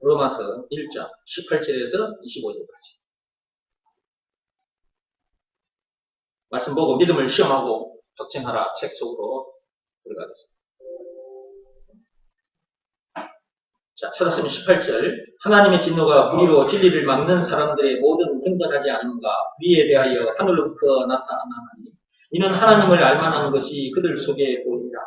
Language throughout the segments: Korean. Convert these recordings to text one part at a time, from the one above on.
로마서 1장 18절에서 25절까지. 말씀 보고 믿음을 시험하고 확증하라 책 속으로 들어가겠습니다. 자, 찾았으면 18절. 하나님의 진노가 불의로 진리를 막는 사람들의 모든 등단하지 않은가 불의에 대하여 하늘로부터 나타나니 이는 하나님을 알만한 것이 그들 속에 보이니라.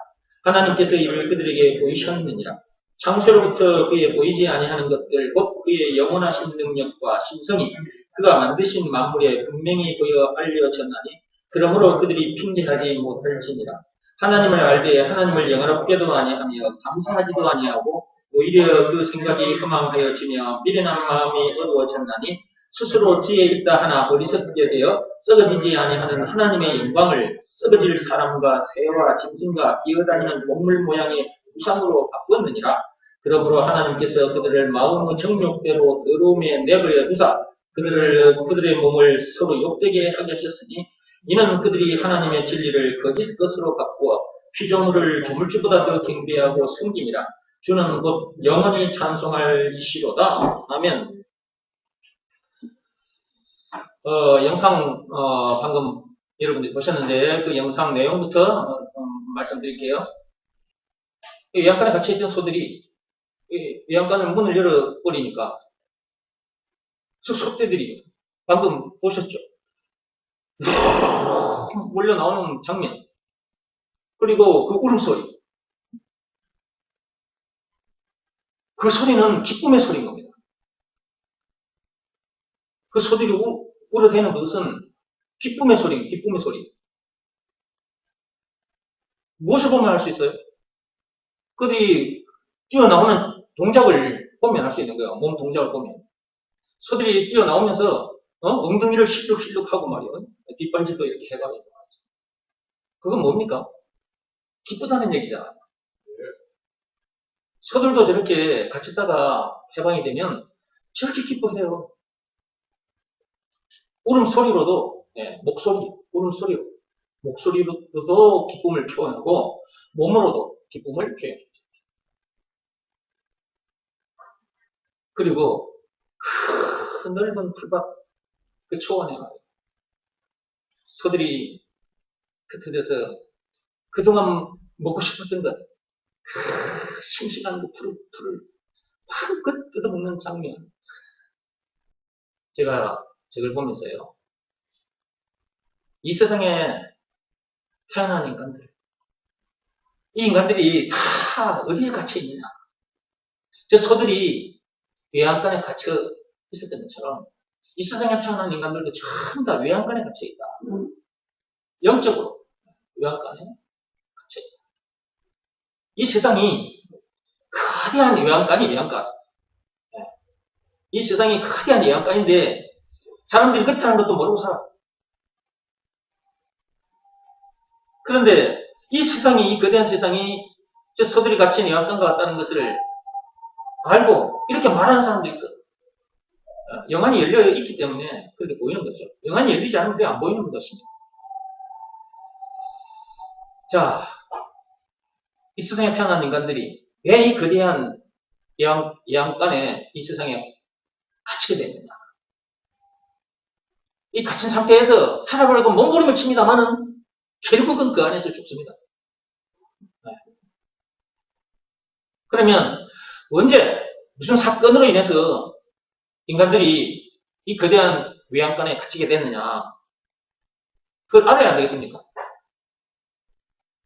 하나님께서 이를 그들에게 보이셨느니라. 창세로부터 그에 보이지 아니하는 것들 곧 그의 영원하신 능력과 신성이 그가 만드신 만물에 분명히 보여 알려졌나니 그러므로 그들이 핑계하지 못할지니라. 하나님을 알되 하나님을 영화롭게도 아니하며 감사하지도 아니하고 오히려 그 생각이 허망하여지며 미련한 마음이 어두워졌나니 스스로 지혜 있다 하나 어리석게 되어 썩어지지 아니하는 하나님의 영광을 썩어질 사람과 새와 짐승과 기어다니는 동물 모양의 우상으로 바꾸었느니라. 그러므로 하나님께서 그들을 마음의 정욕대로 더러움에 내버려 두사 그들의 몸을 서로 욕되게 하게 하셨으니 이는 그들이 하나님의 진리를 거짓 것으로 바꾸어 피조물을 조물주보다 더 경배하고 섬김이라. 주는 곧 영원히 찬송할 이시로다. 아멘. 영상 방금 여러분들이 보셨는데 그 영상 내용부터 말씀드릴게요. 외양간에 갇혀있던 소들이 외양간을 문을 열어버리니까 저 소떼들이 방금 보셨죠? 몰려 나오는 장면 그리고 그 울음소리 그 소리는 기쁨의 소리인 겁니다. 그 소들이 울어대는 것은 기쁨의 소리입니다. 기쁨의 소리. 무엇을 보면 알 수 있어요? 그들이 뛰어나오는 동작을 보면 알 수 있는 거예요. 몸 동작을 보면. 소들이 뛰어나오면서 엉덩이를 실룩실룩 하고 말이에요. 뒷발질도 이렇게 해가면서. 그건 뭡니까? 기쁘다는 얘기잖아요. 소들도 저렇게 갇혔다가 해방이 되면 저렇게 기뻐해요. 울음소리로도, 목소리로도 기쁨을 표현하고, 몸으로도 기쁨을 표현해요. 그리고, 큰 넓은 풀밭, 그 초원에 말이에요. 소들이 흩어져서 그동안 먹고 싶었던 것, 싱싱한 그 풀을 마음껏 뜯어먹는 장면. 제가 저걸 보면서요. 이 세상에 태어난 인간들. 이 인간들이 다 어디에 갇혀 있느냐. 저 소들이 외양간에 갇혀 있었던 것처럼 이 세상에 태어난 인간들도 전부 다 외양간에 갇혀 있다. 영적으로 외양간에 갇혀 있다. 이 세상이 거대한 외양간이 외양간. 이 세상이 거대한 외양간인데 사람들이 그렇다는 것도 모르고 살아. 그런데 이 세상이, 이 거대한 세상이 저 소들이 갇힌 외양간과 같다는 것을 알고 이렇게 말하는 사람도 있어. 영안이 열려 있기 때문에 그렇게 보이는 거죠. 영안이 열리지 않으면 그게 안 보이는 것입니다. 자, 이 세상에 태어난 인간들이 왜 이 거대한 외양간에 이 세상에 갇히게 됐느냐. 이 갇힌 상태에서 살아보려고 몸부림을 칩니다만은 결국은 그 안에서 죽습니다. 그러면 언제 무슨 사건으로 인해서 인간들이 이 거대한 외양간에 갇히게 됐느냐. 그걸 알아야 안 되겠습니까?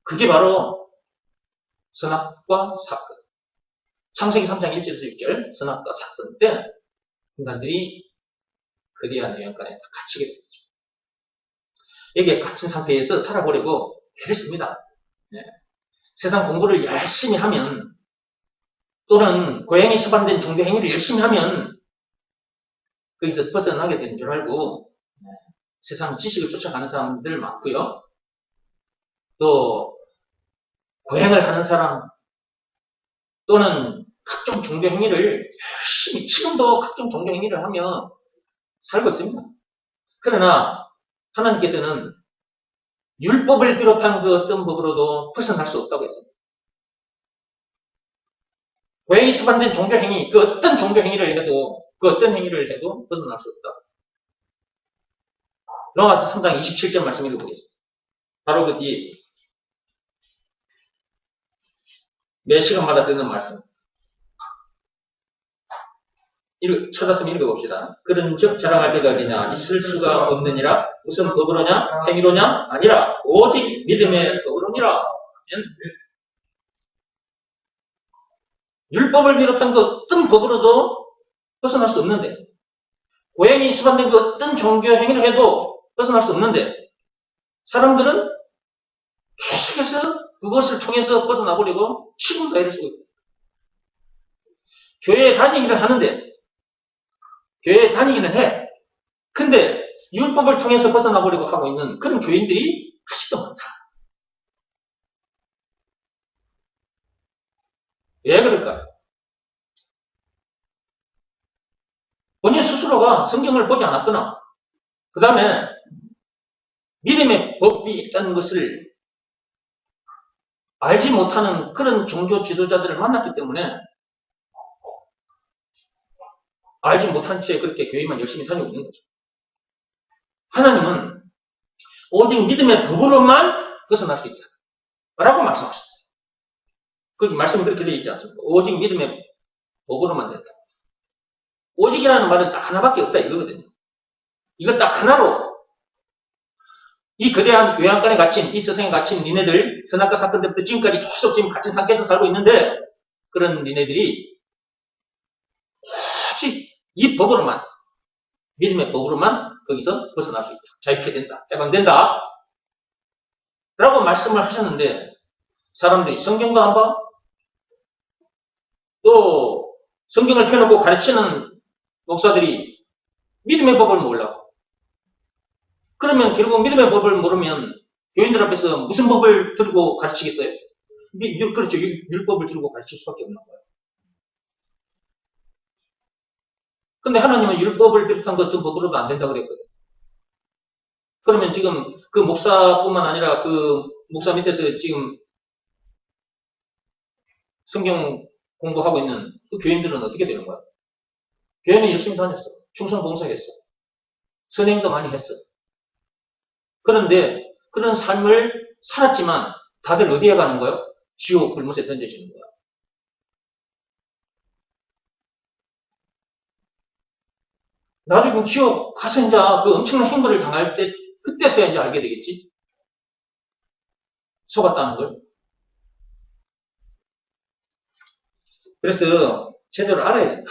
그게 바로 선악과 사건. 창세기 3장 1절에서 6절 선악과 사건 때 인간들이 거대한 외양간에 갇히게 됐죠. 여기에 갇힌 상태에서 살아보려고 애를 씁니다. 세상 공부를 열심히 하면 또는 고행에 수반된 종교 행위를 열심히 하면 거기서 벗어나게 되는 줄 알고 세상 지식을 쫓아가는 사람들 많고요. 또 고행을 하는 사람 또는 각종 종교 행위를 열심히 지금도 각종 종교 행위를 하며 살고 있습니다. 그러나 하나님께서는 율법을 비롯한 그 어떤 법으로도 벗어날 수 없다고 했습니다. 고행이 수반된 종교행위, 그 어떤 종교행위를 해도, 그 어떤 행위를 해도 벗어날 수 없다. 로마서 3장 27절 말씀 읽어보겠습니다. 바로 그 뒤에 있습니다. 매 시간마다 듣는 말씀. 찾았으면 읽어봅시다. 그런 즉 자랑할 때가 어디냐? 있을 수가 없느니라. 무슨 법으로냐? 행위로냐? 아니라 오직 믿음의 법으로니라. 율법을 비롯한 그 어떤 법으로도 벗어날 수 없는데, 고행이 수반된 그 어떤 종교 행위를 해도 벗어날 수 없는데, 사람들은 계속해서 그것을 통해서 벗어나보려고 지금도 애를 쓰고 있다. 교회에 다니기를 하는데, 교회에 다니기는 해. 근데 율법을 통해서 벗어나보려고 하고 있는 그런 교인들이 아직도 많다. 왜 그럴까요? 본인 스스로가 성경을 보지 않았거나, 그 다음에 믿음의 법이 있다는 것을 알지 못하는 그런 종교 지도자들을 만났기 때문에 알지 못한 채 그렇게 교회만 열심히 다니고 있는 거죠. 하나님은 오직 믿음의 법으로만 벗어날 수 있다. 라고 말씀하셨어요. 거기 말씀이 그렇게 되어 있지 않습니까? 오직 믿음의 법으로만 된다. 오직이라는 말은 딱 하나밖에 없다 이거거든요. 이거 딱 하나로 이 거대한 외양간에 갇힌, 이 세상에 갇힌 니네들, 선악과 사건 때부터 지금까지 계속 지금 갇힌 상태에서 살고 있는데, 그런 니네들이 오직 이 법으로만, 믿음의 법으로만 거기서 벗어날 수 있다. 자유케 된다. 해방된다. 라고 말씀을 하셨는데, 사람들이 성경도 안 봐? 또, 성경을 펴놓고 가르치는 목사들이 믿음의 법을 몰라. 그러면 결국 믿음의 법을 모르면 교인들 앞에서 무슨 법을 들고 가르치겠어요? 그렇죠. 율법을 들고 가르칠 수밖에 없는 거예요. 근데 하나님은 율법을 비롯한 그 법으로도 안 된다고 그랬거든요. 그러면 지금 그 목사뿐만 아니라 그 목사 밑에서 지금 성경 공부하고 있는 그 교인들은 어떻게 되는 거야? 교회는 열심히 다녔어. 충성 봉사했어. 선행도 많이 했어. 그런데 그런 삶을 살았지만 다들 어디에 가는 거예요? 지옥 불못에 던져지는 거야. 나중에 지옥 가서 이제 그 엄청난 행보를 당할 때 그때서야 이제 알게 되겠지. 속았다는 걸. 그래서 제대로 알아야 된다.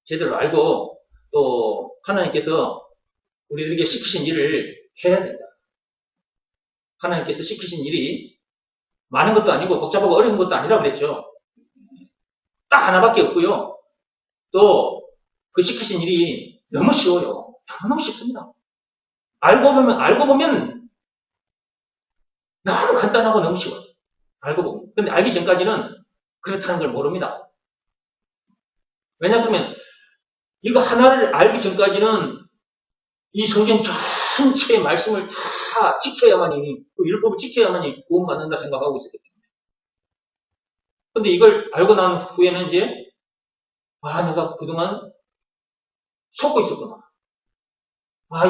제대로 알고 또 하나님께서 우리들에게 시키신 일을 해야 된다. 하나님께서 시키신 일이 많은 것도 아니고 복잡하고 어려운 것도 아니라고 그랬죠. 딱 하나밖에 없고요. 또 그 시키신 일이 너무 쉬워요. 너무 쉽습니다. 알고 보면 너무 간단하고 너무 쉬워요. 알고 보면. 근데 알기 전까지는 그렇다는 걸 모릅니다. 왜냐하면 이거 하나를 알기 전까지는 이 성경 전체의 말씀을 다 지켜야만이, 그 율법을 지켜야만이 구원받는다 생각하고 있었기 때문에. 근데 이걸 알고 난 후에는 이제, 내가 그동안 속고 있었구나.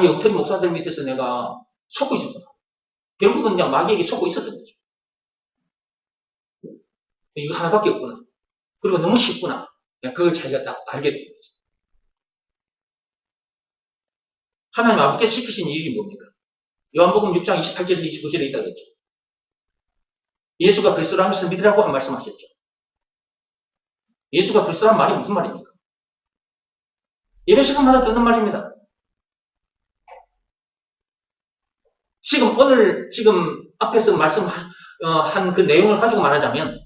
이 엉터리 목사들 밑에서 내가 속고 있었구나. 결국은 그냥 마귀에게 속고 있었던 거죠. 이거 하나밖에 없구나. 그리고 너무 쉽구나. 그걸 자기가 딱 알게 된 거죠. 하나님 아버지께서 시키신 일이 뭡니까? 요한복음 6장 28절에서 29절에 있다고 했죠. 예수가 그리스도라는 것을 믿으라고 한 말씀하셨죠. 예수가 그리스도라는 말이 무슨 말입니까? 예배 시간마다 듣는 말입니다. 지금 앞에서 말씀한 그 내용을 가지고 말하자면,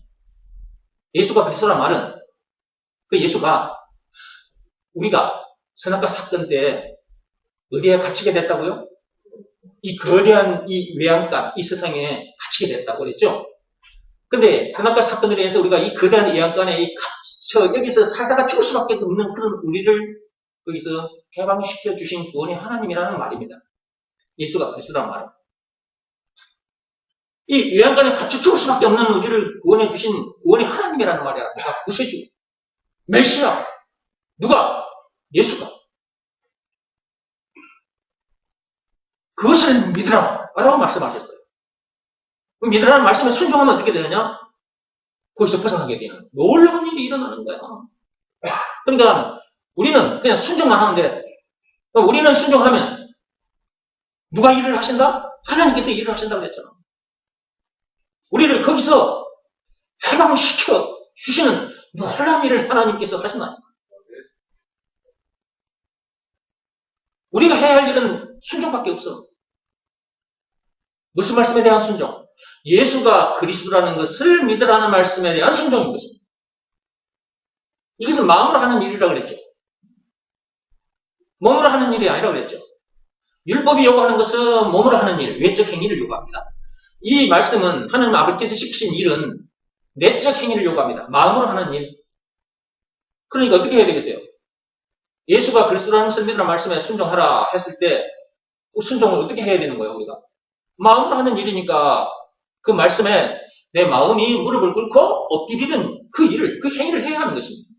예수가 그리스도라는 말은, 그 예수가 우리가 선악과 사건 때 어디에 갇히게 됐다고요? 이 거대한 이 외양간, 이 세상에 갇히게 됐다고 그랬죠? 근데 선악과 사건으로 인해서 우리가 이 거대한 외양간에 여기서 살다가 죽을 수밖에 없는 그런 우리를 거기서 해방시켜 주신 구원의 하나님이라는 말입니다. 예수가 그리스도라는 말은. 이 요양간에 갇혀 죽을 수밖에 없는 우리를 구원해 주신 구원의 하나님이라는 말이야. 내가 구세주. 메시아. 누가? 예수가. 그것을 믿으라. 라고 말씀하셨어요. 믿으라는 말씀에 순종하면 어떻게 되느냐? 거기서 벗어나게 되는 놀라운 일이 일어나는 거야. 그러니까 우리는 그냥 순종만 하면 돼. 우리는 순종하면 누가 일을 하신다? 하나님께서 일을 하신다고 그랬잖아. 우리를 거기서 해방시켜 주시는 놀라운 일을 하나님께서 하신다니까. 우리가 해야 할 일은 순종밖에 없어. 무슨 말씀에 대한 순종? 예수가 그리스도라는 것을 믿으라는 말씀에 대한 순종인 것입니다. 이것은 마음으로 하는 일이라고 그랬죠. 몸으로 하는 일이 아니라고 그랬죠. 율법이 요구하는 것은 몸으로 하는 일, 외적 행위를 요구합니다. 이 말씀은 하나님 아버지께서 시키신 일은 내적 행위를 요구합니다. 마음으로 하는 일. 그러니까 어떻게 해야 되겠어요? 예수가 그리스도라는 것을 믿으라는 말씀에 순종하라 했을 때 그 순종을 어떻게 해야 되는 거예요, 우리가? 마음으로 하는 일이니까 그 말씀에 내 마음이 무릎을 꿇고 엎드리는 그 일을, 그 행위를 해야 하는 것입니다.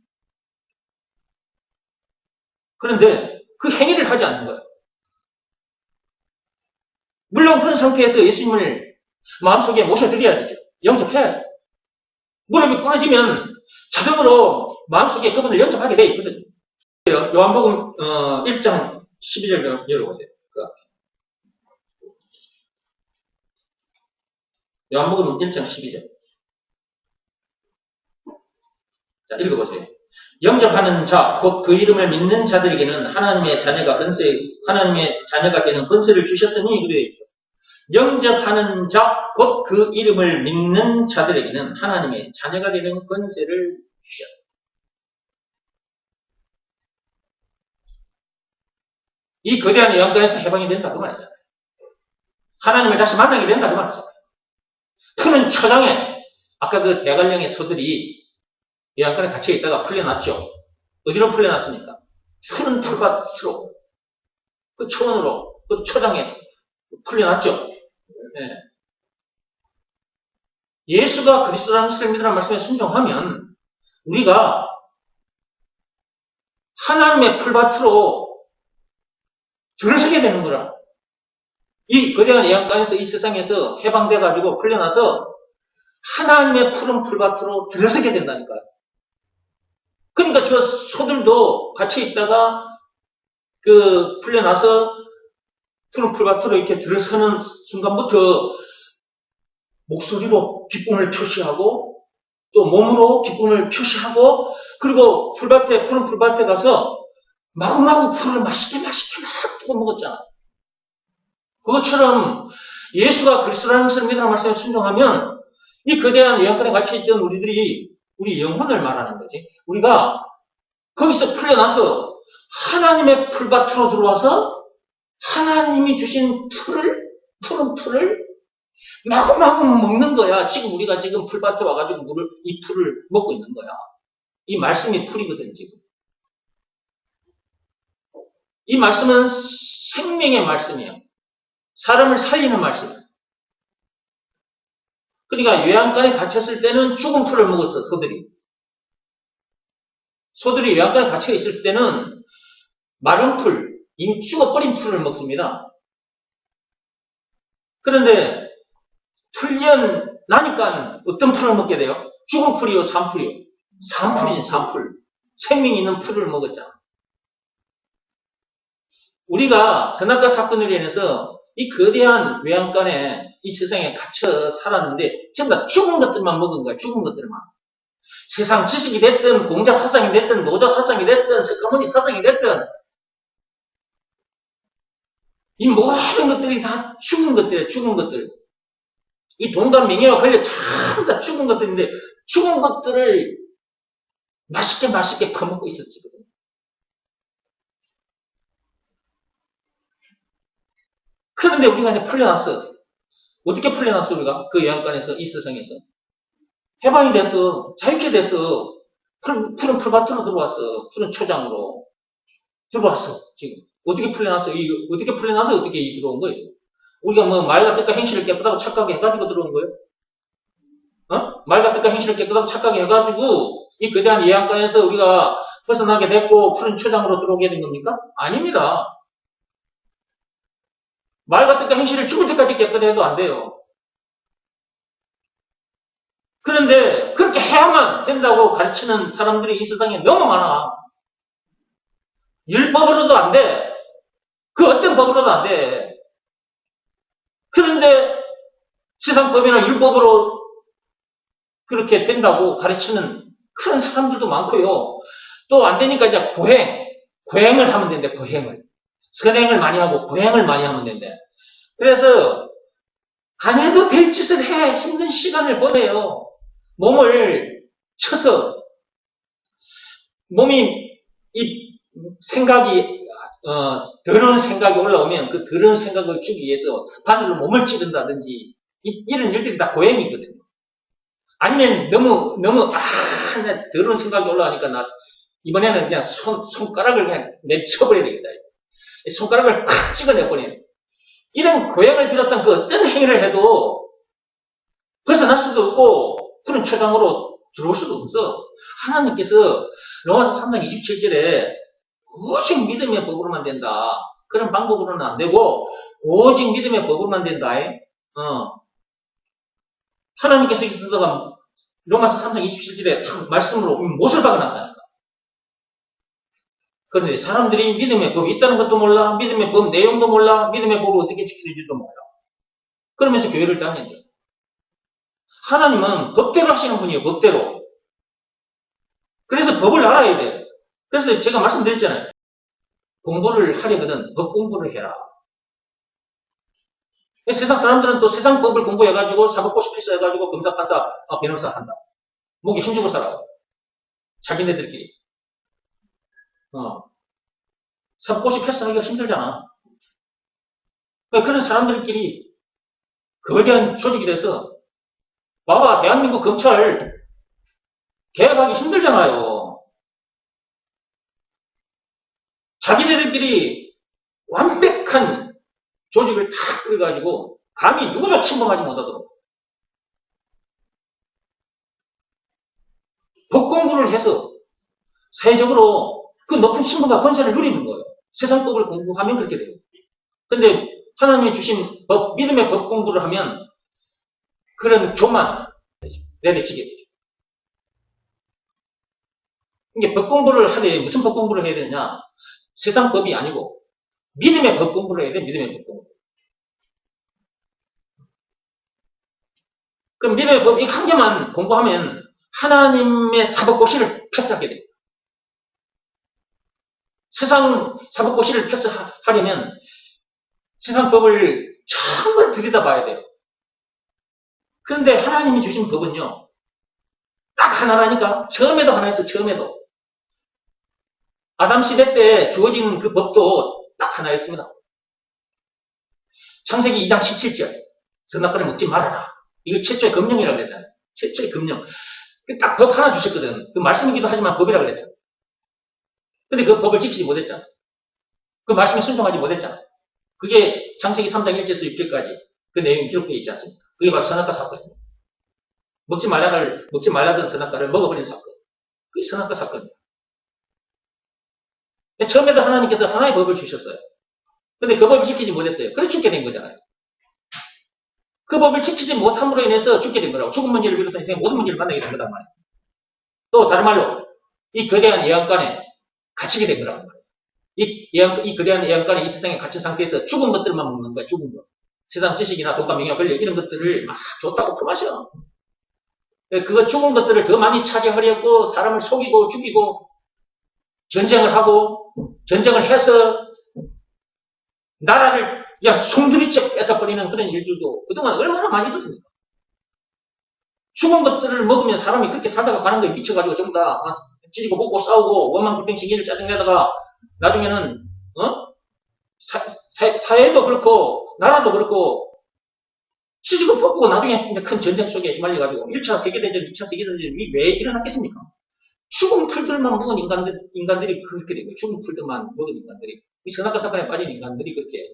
그런데 그 행위를 하지 않는 거예요. 물론 그런 상태에서 예수님을 마음속에 모셔드려야 되죠. 영접해야죠. 무릎이 꿇어지면 자동으로 마음속에 그분을 영접하게 돼 있거든요. 요한복음 1장 12절 열어보세요. 요한복음 1장 12절. 자, 읽어보세요. 영접하는 자, 곧 그 이름을 믿는 자들에게는 하나님의 자녀가 되는 권세를 주셨으니 그래 있죠. 영접하는 자, 곧 그 이름을 믿는 자들에게는 하나님의 자녀가 되는 권세를 주셨다. 이 거대한 영광에서 해방이 된다 그 말이잖아요. 하나님을 다시 만나게 된다 그 말이잖아요. 푸른 초장에 아까 그 대관령의 소들이 요양간에 갇혀 있다가 풀려났죠. 어디로 풀려났습니까? 푸른 풀밭으로, 그 초원으로, 그 초장에 풀려났죠. 네. 예수가 그리스도라는 것을 믿으라는 말씀에 순종하면 우리가 하나님의 풀밭으로 들어서게 되는 거라. 이 거대한 예양간에서 이 세상에서 해방돼가지고 풀려나서 하나님의 푸른 풀밭으로 들어서게 된다니까요. 그러니까 저 소들도 같이 있다가 풀려나서 푸른 풀밭으로 이렇게 들어서는 순간부터 목소리로 기쁨을 표시하고 또 몸으로 기쁨을 표시하고 그리고 푸른 풀밭에 가서 마구마구 풀을 맛있게 막 뜯어 먹었잖아. 그것처럼 예수가 그리스도라는 것을 믿으라는 말씀에 순종하면 이 거대한 예언권에 갇혀 있던 우리 영혼을 말하는 거지. 우리가 거기서 풀려나서 하나님의 풀밭으로 들어와서 하나님이 주신 푸른 풀을 마구마구 먹는 거야. 지금 우리가 지금 풀밭에 와가지고 이 풀을 먹고 있는 거야. 이 말씀이 풀이거든, 지금. 이 말씀은 생명의 말씀이에요. 사람을 살리는 말씀이에요. 그러니까 요양간에 갇혔을 때는 죽은 풀을 먹었어, 소들이. 소들이 요양간에 갇혀 있을 때는 마른 풀, 이미 죽어버린 풀을 먹습니다. 그런데 풀려나니까 어떤 풀을 먹게 돼요? 죽은 풀이요, 산풀이요? 산풀이지, 산풀. 생명이 있는 풀을 먹었잖아. 우리가 선악과 사건으로 인해서 이 거대한 외양간에 이 세상에 갇혀 살았는데 전부 다 죽은 것들만 먹은 거야. 죽은 것들만. 세상 지식이 됐든 공자 사상이 됐든 노자 사상이 됐든 석가모니 사상이 됐든 이 모든 것들이 다 죽은 것들이에요. 죽은 것들. 이 돈과 명예와 권력 전부 다 죽은 것들인데 죽은 것들을 맛있게 퍼먹고 있었지. 그런데 우리가 이제 풀려났어. 어떻게 풀려났어, 우리가? 그 요양간에서, 이 세상에서. 해방이 됐어. 자유케 됐어. 푸른 풀밭으로 들어왔어. 푸른 초장으로. 들어왔어, 지금. 어떻게 풀려났어? 어떻게 들어온 거예요? 우리가 뭐 말과 뜻과 행실을 깨끗하고 착하게 해가지고 들어온 거예요? 말과 뜻과 행실을 깨끗하고 착하게 해가지고 이 거대한 예양간에서 우리가 벗어나게 됐고 푸른 초장으로 들어오게 된 겁니까? 아닙니다. 말과 뜻과 행실을 죽을 때까지 깨끗해도 안 돼요. 그런데 그렇게 해야만 된다고 가르치는 사람들이 이 세상에 너무 많아. 율법으로도 안 돼. 그 어떤 법으로도 안 돼. 그런데 세상 법이나 율법으로 그렇게 된다고 가르치는 그런 사람들도 많고요. 또 안 되니까 이제 고행을 하면 된대, 고행을. 선행을 많이 하고 고행을 많이 하면 된대. 그래서 안 해도 될 짓을 해 힘든 시간을 보내요. 몸을 쳐서 몸이 이 생각이 더러운 생각이 올라오면 그 더러운 생각을 주기 위해서 바늘로 몸을 찌른다든지 이런 일들이 다 고행이거든요. 아니면 너무 더러운 생각이 올라오니까 나 이번에는 그냥 손가락을 그냥 내쳐버려야 되겠다. 손가락을 콱 찍어내버려요. 이런 고행을 비롯한 그 어떤 행위를 해도 벗어날 수도 없고 푸른 초장으로 들어올 수도 없어. 하나님께서 로마서 3장 27절에 오직 믿음의 법으로만 된다. 그런 방법으로는 안 되고 오직 믿음의 법으로만 된다. 하나님께서 있어서가 로마서 3장 27절에 말씀으로 못을 박아놨다니까. 그런데 사람들이 믿음의 법이 있다는 것도 몰라, 믿음의 법 내용도 몰라, 믿음의 법을 어떻게 지키는지도 몰라. 그러면서 교회를 다닌다. 하나님은 법대로 하시는 분이에요, 법대로. 그래서 법을 알아야 돼. 그래서 제가 말씀드렸잖아요. 공부를 하려거든 법 공부를 해라. 세상 사람들은 또 세상 법을 공부해가지고 사법고시 필사해가지고 검사, 판사, 변호사 한다. 목에 힘주고 살아. 자기네들끼리. 사법고시 패스하기가 힘들잖아. 그런 사람들끼리 거대한 조직이 돼서 봐봐, 대한민국 검찰 개혁하기 힘들잖아요. 자기네들끼리 완벽한 조직을 다 꾸려가지고 감히 누구도 침범하지 못하도록 법 공부를 해서 사회적으로 그 높은 신분과 권세를 누리는 거예요. 세상법을 공부하면 그렇게 돼요. 근데 하나님이 주신 법, 믿음의 법 공부를 하면 그런 교만 내려치게 되죠. 이게 법 공부를 하되 무슨 법 공부를 해야 되느냐? 세상 법이 아니고 믿음의 법 공부를 해야 돼. 믿음의 법 공부. 그럼 믿음의 법 이 한 개만 공부하면 하나님의 사법고시를 패스하게 돼요. 세상 사법고시를 패스하려면 세상 법을 전부 들여다봐야 돼요. 그런데 하나님이 주신 법은요, 딱 하나라니까. 처음에도 하나 있어, 처음에도. 아담 시대 때 주어진 그 법도 딱 하나였습니다. 창세기 2장 17절. 선악과를 먹지 말아라. 이거 최초의 금령이라고 그랬잖아요. 최초의 금령. 딱 법 하나 주셨거든. 그 말씀이기도 하지만 법이라고 그랬잖아. 근데 그 법을 지키지 못했잖아. 그 말씀에 순종하지 못했잖아. 그게 창세기 3장 1절에서 6절까지 그 내용이 기록되어 있지 않습니까? 그게 바로 선악과 사건입니다. 먹지 말라던 선악과를 먹어버린 사건. 그게 선악과 사건입니다. 처음에도 하나님께서 하나의 법을 주셨어요. 근데 그 법을 지키지 못했어요. 그래서 죽게 된 거잖아요. 그 법을 지키지 못함으로 인해서 죽게 된 거라고. 죽은 문제를 비롯한 인생의 모든 문제를 만나게 된 거단 말이에요. 또 다른 말로 이 거대한 예언간에 갇히게 된 거라고 말이에요. 이 거대한 예언간에 이 세상에 갇힌 상태에서 죽은 것들만 먹는 거야. 죽은 것. 세상 지식이나 돈과 명예와 권력 이런 것들을 막 좋다고 품마셔. 그거 죽은 것들을 더 많이 차지하려고 사람을 속이고 죽이고 전쟁을 하고 전쟁을 해서 나라를 그냥 송두리째 뺏어버리는 그런 일들도 그동안 얼마나 많이 있었습니까? 죽은 것들을 먹으면 사람이 그렇게 살다가 가는 거에 미쳐가지고 전부 다 찢고 볶고 싸우고 원망 불평 시기를 짜증내다가 나중에는 사회도 그렇고 나라도 그렇고 찢고 볶고 나중에 이제 큰 전쟁 속에 휘말려가지고 1차 세계대전, 2차 세계대전이 왜 일어났겠습니까? 죽은 풀들만 먹은 인간들이 그렇게 된 거예요. 죽은 풀들만 먹은 인간들이. 이 선악과 사건에 빠진 인간들이 그렇게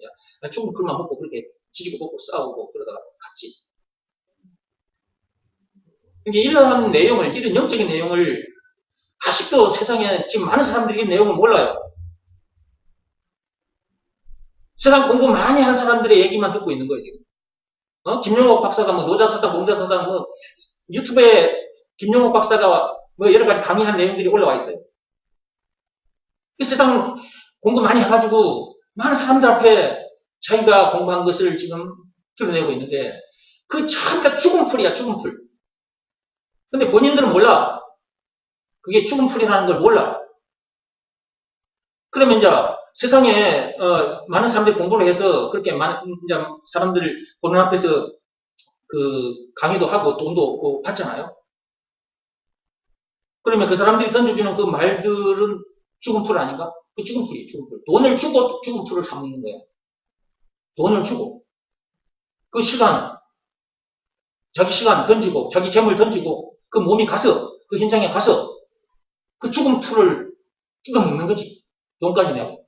죽은 풀만 먹고 그렇게 지지고 볶고 싸우고 그러다가 갔지. 이게 이런 내용을, 이런 영적인 내용을 아직도 세상에 지금 많은 사람들이 이 내용을 몰라요. 세상 공부 많이 한 사람들의 얘기만 듣고 있는 거예요, 지금. 김용옥 박사가 뭐 노자사상, 공자사상, 뭐 유튜브에 김용옥 박사가 뭐 여러 가지 강의한 내용들이 올라와 있어요. 그 세상 공부 많이 해가지고 많은 사람들 앞에 자기가 공부한 것을 지금 드러내고 있는데 그 전부 죽은 풀이야, 죽은 풀. 근데 본인들은 몰라. 그게 죽은 풀이라는 걸 몰라. 그러면 이제 세상에 많은 사람들이 공부를 해서 그렇게 많은 이제 사람들 보는 앞에서 그 강의도 하고 돈도 받잖아요. 그러면 그 사람들이 던져주는 그 말들은 죽은 풀 아닌가? 그 죽은 풀이에요, 죽은 풀. 돈을 주고 죽은 풀을 삼는 거예요. 돈을 주고. 그 시간, 자기 시간 던지고, 자기 재물 던지고, 그 몸이 가서, 그 현장에 가서, 그 죽은 풀을 뜯어먹는 거지. 돈까지 내고.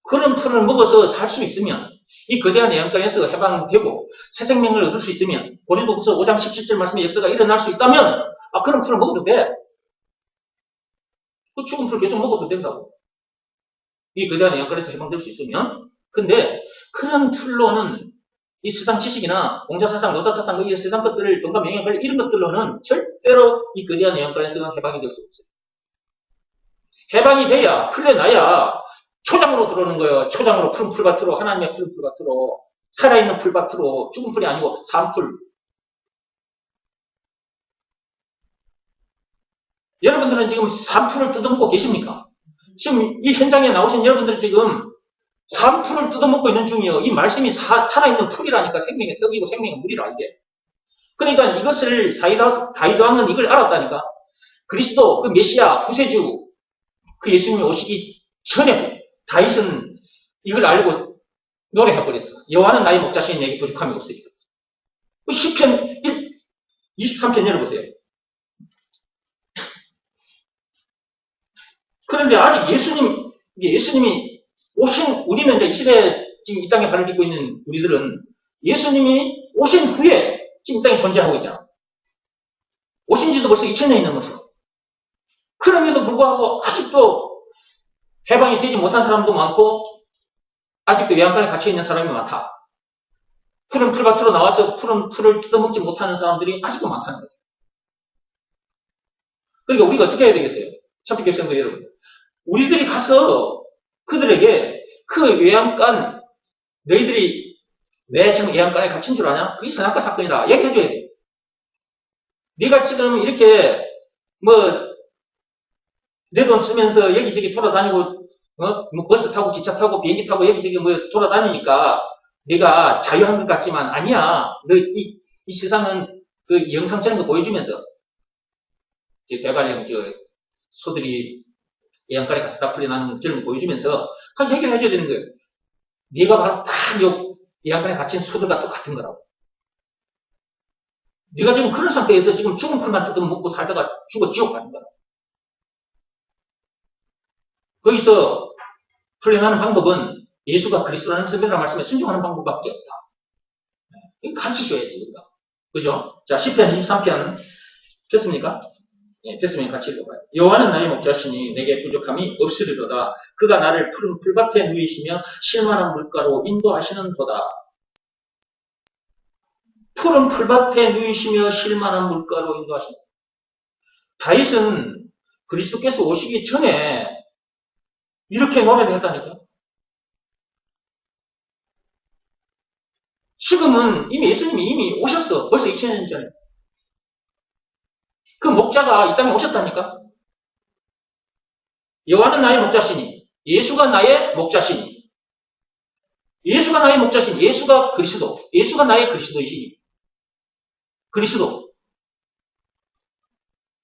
그런 풀을 먹어서 살 수 있으면, 이 거대한 애양간에서 해방되고, 새 생명을 얻을 수 있으면, 고린도후서 5장 17절 말씀의 역사가 일어날 수 있다면, 그런 풀을 먹어도 돼. 그 죽은 풀 계속 먹어도 된다고. 이 거대한 애양간에서 해방될 수 있으면. 근데, 그런 풀로는 이 세상 지식이나 공자사상, 노자사상, 이 세상 것들을, 동감 명예관 이런 것들로는 절대로 이 거대한 애양간에서 해방이 될 수 없어요. 해방이 돼야, 풀려나야, 초장으로 들어오는 거예요. 초장으로, 푸른 풀밭으로, 하나님의 푸른 풀밭으로, 살아있는 풀밭으로, 죽은 풀이 아니고 산풀. 여러분들은 지금 산풀을 뜯어먹고 계십니까? 지금 이 현장에 나오신 여러분들 지금 산풀을 뜯어먹고 있는 중이에요. 이 말씀이 살아있는 풀이라니까 생명의 떡이고 생명의 물이라 이게. 그러니까 이것을 다윗 왕은 이걸 알았다니까. 그리스도, 그 메시아, 구세주, 그 예수님이 오시기 전에 다윗은 이걸 알고 노래해버렸어. 여호와는 나의 목자시니 내게 부족함이 없으리라. 그 시편 23편 열어보세요. 그런데 아직 예수님이 오신, 우리는 이제 이 시대에 지금 이 땅에 발을 딛고 있는 우리들은 예수님이 오신 후에 지금 이 땅에 존재하고 있잖아. 오신 지도 벌써 2000년이 넘었어. 그럼에도 불구하고 아직도 해방이 되지 못한 사람도 많고 아직도 외양간에 갇혀있는 사람이 많다. 푸른 풀밭으로 나와서 푸른 풀을 뜯어먹지 못하는 사람들이 아직도 많다는 거죠. 그러니까 우리가 어떻게 해야 되겠어요? 참빛교생도 여러분. 우리들이 가서 그들에게 그 외양간, 너희들이 왜 지금 외양간에 갇힌 줄 아냐? 그게 선악과 사건이다. 얘기해줘야 돼. 네가 지금 이렇게 내 돈 쓰면서 여기저기 돌아다니고 뭐 버스 타고 기차 타고 비행기 타고 여기저기 돌아다니니까 네가 자유한 것 같지만 아니야. 너 이 세상은 그 영상처럼 거 보여주면서 대관령 소들이 애양간에 같이 다 풀려나는 것처럼 보여주면서 그냥 얘기를 해줘야 되는 거예요. 네가 바로 딱 애양간에 갇힌 소들과 똑같은 거라고. 네가 지금 그런 상태에서 지금 죽은 풀만 뜯어먹고 살다가 죽어 지옥 가는 거야. 거기서 풀려나는 방법은 예수가 그리스도라는 선배라는 말씀에 순종하는 방법밖에 없다. 이거 가르쳐줘야지, 우리가. 그죠? 자, 10편 23편 됐습니까? 예, 됐으면 같이 읽어봐요. 여호와는 나의 목자시니 내게 부족함이 없으리로다. 그가 나를 푸른 풀밭에 누이시며 실만한 물가로 인도하시는도다. 푸른 풀밭에 누이시며 실만한 물가로 인도하신다. 다윗은 그리스도께서 오시기 전에 이렇게 노래를 했다니까. 지금은 이미 예수님이 이미 오셨어. 벌써 2000년 전에. 그 목자가 이 땅에 오셨다니까. 여호와는 나의 목자시니 예수가 나의 목자시니 예수가 나의 목자시니 예수가 그리스도 예수가 나의 그리스도이시니 그리스도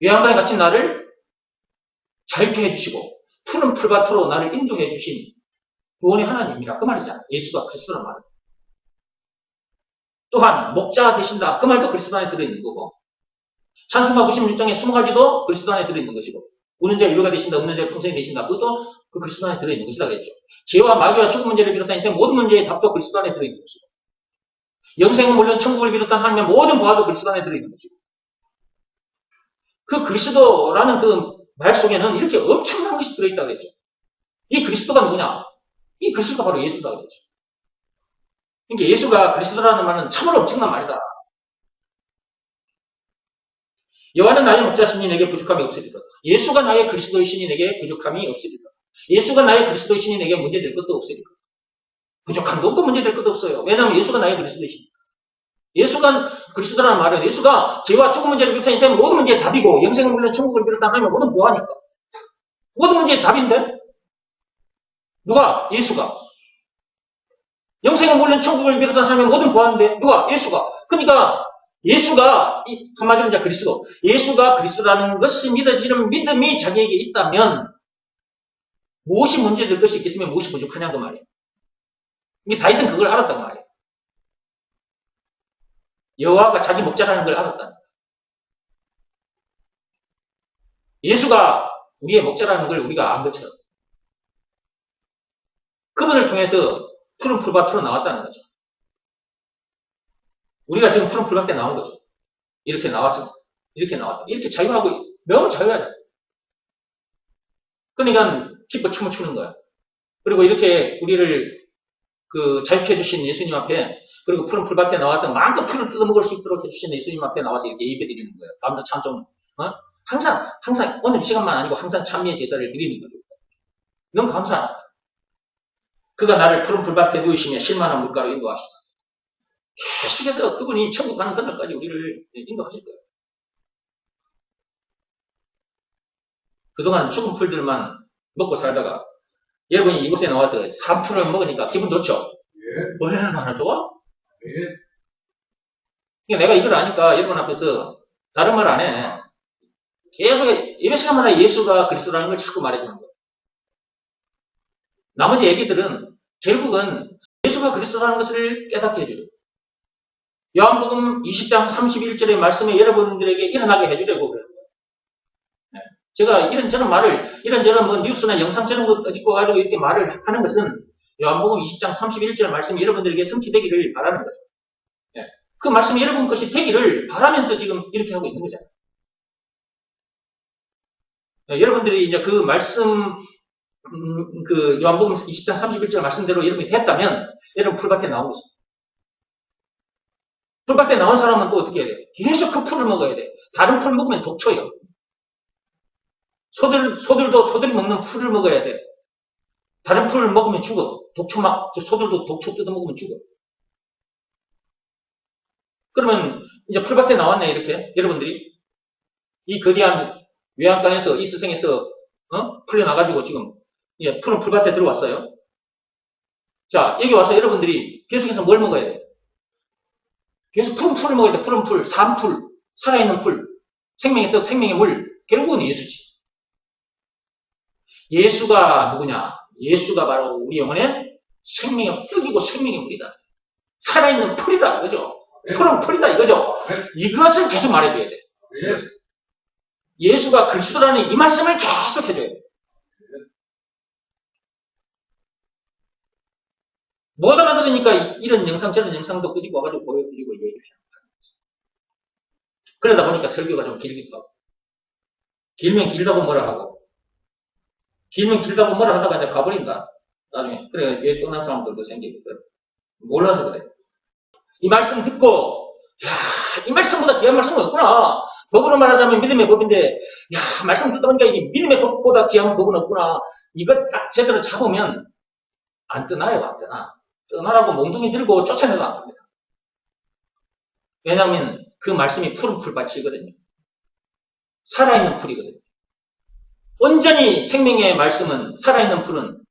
외양간에 갇힌 나를 자유케 해주시고 푸른 풀밭으로 나를 인도해 주신 구원의 하나님이라 그 말이잖아. 예수가 그리스도란 말은. 또한 목자가 되신다. 그 말도 그리스도 안에 들어있는 거고 찬송가 96장의 20가지도 그리스도 안에 들어있는 것이고 우는 자의 위로가 되신다. 없는 자의 풍성이 되신다. 그것도 그 그리스도 안에 들어있는 것이다 그랬죠. 죄와 마귀와 죽음 문제를 비롯한 인생 모든 문제의 답도 그리스도 안에 들어있는 것이고, 영생은 물론 천국을 비롯한 하나님의 모든 보화도 그리스도 안에 들어있는 것이고, 그 그리스도라는 그 말 속에는 이렇게 엄청난 것이 들어있다 그랬죠. 이 그리스도가 누구냐? 이 그리스도가 바로 예수다 그랬죠. 그러니까 예수가 그리스도라는 말은 참으로 엄청난 말이다. 여호와는 나의 목자시니 내게 부족함이 없으리라. 예수가 나의 그리스도이시니 내게 부족함이 없으리라. 예수가 나의 그리스도이시니 내게 문제될 것도 없으리라. 부족함도 없고 문제될 것도 없어요. 왜냐하면 예수가 나의 그리스도이시니까. 예수가 그리스도라는 말은 예수가 죄와 죽음 문제를 비롯한 인생의 모든 문제의 답이고, 영생을 물론 천국을 비롯한 하나님의 모든 보아니까. 모든 문제의 답인데? 누가? 예수가. 영생을 물론 천국을 비롯한 하나님의 모든 보아인데, 누가? 예수가. 그러니까 예수가, 한마디로 이제 그리스도. 예수가 그리스도라는 것이 믿어지는 믿음이 자기에게 있다면, 무엇이 문제될 것이 있겠으면 무엇이 부족하냐고 말이에요. 이게 다윗은 그걸 알았단 말이에요. 여호와가 자기 목자라는 걸 알았다. 예수가 우리의 목자라는 걸 우리가 안 것처럼 그분을 통해서 푸른 풀밭으로 나왔다는 거죠. 우리가 지금 푸른 풀밭에 나온 거죠. 이렇게 나왔습니다. 이렇게 나왔다. 이렇게 자유하고 너무 자유하죠. 그러니까 기뻐 춤을 추는 거야. 그리고 이렇게 우리를 자유케 해주신 예수님 앞에, 그리고 푸른 풀밭에 나와서 마음껏 풀을 뜯어먹을 수 있도록 해주신 예수님 앞에 나와서 이렇게 예배 드리는 거예요. 감사 찬송. 항상 오늘 이 시간만 아니고 항상 찬미의 제사를 드리는 거죠. 너무 감사합니다. 그가 나를 푸른 풀밭에 누이시며 실만한 물가로 인도하시다. 계속해서 그분이 천국 가는 그날까지 우리를 인도하실 거예요. 그동안 죽은 풀들만 먹고 살다가 여러분이 이곳에 나와서 산풀을 먹으니까 기분 좋죠? 예. 얼마나 좋아? 예. 그러니까 내가 이걸 아니까 여러분 앞에서 다른 말 안 해. 계속 예배 시간마다 예수가 그리스도라는 걸 자꾸 말해주는 거예요. 나머지 얘기들은 결국은 예수가 그리스도라는 것을 깨닫게 해주려고. 요한복음 20장 31절의 말씀에 여러분들에게 일어나게 해주려고 그래요. 제가 이런저런 말을, 이런저런 뉴스나 영상 저런 거 찍고 가지고 이렇게 말을 하는 것은 요한복음 20장 31절 말씀이 여러분들에게 성취되기를 바라는 거죠. 그 말씀이 여러분 것이 되기를 바라면서 지금 이렇게 하고 있는 거잖아요. 여러분들이 이제 그 말씀, 요한복음 20장 31절 말씀대로 여러분이 됐다면 여러분 풀밭에 나온 것입니다. 풀밭에 나온 사람은 또 어떻게 해야 돼요? 계속 그 풀을 먹어야 돼. 다른 풀 먹으면 독초예요. 소들이 먹는 풀을 먹어야 돼. 다른 풀을 먹으면 죽어. 소들도 독초 뜯어먹으면 죽어. 그러면 이제 풀밭에 나왔네, 이렇게. 여러분들이. 이 거대한 외양간에서, 이 스승에서, 풀려나가지고 지금, 푸른 풀밭에 들어왔어요. 자, 여기 와서 여러분들이 계속해서 뭘 먹어야 돼? 계속 푸른 풀을 먹어야 돼. 푸른 풀, 산풀, 살아있는 풀, 생명의 떡, 생명의 물. 결국은 예수지. 예수가 누구냐? 예수가 바로 우리 영혼의 생명의 떡이고 생명의 물이다. 살아있는 풀이다, 이거죠. 푸른 풀이다, 이거죠. 이것을 계속 말해줘야 돼. 예수가 그리스도라는 이 말씀을 계속 해줘야 돼. 못 알아들으니까 이런 영상, 저런 영상도 끄집고 와가지고 보여드리고 얘기를 해요. 그러다 보니까 설교가 좀 길기도 하고. 길면 길다고 뭐라 하고. 길면 길다고 뭐라 하다가 이제 가버린다. 나중에. 그래, 뒤에 떠난 사람들도 생기거든. 몰라서 그래. 이 말씀 듣고, 이 말씀보다 귀한 말씀은 없구나. 법으로 말하자면 믿음의 법인데, 말씀 듣다 보니까 이게 믿음의 법보다 귀한 법은 없구나. 이거 딱 제대로 잡으면, 안 떠나요, 안 떠나. 떠나라고 몽둥이 들고 쫓아내도 안 됩니다. 왜냐하면 그 말씀이 푸른 풀밭이거든요. 살아있는 풀이거든요. 온전히 생명의 말씀은, 살아있는 풀은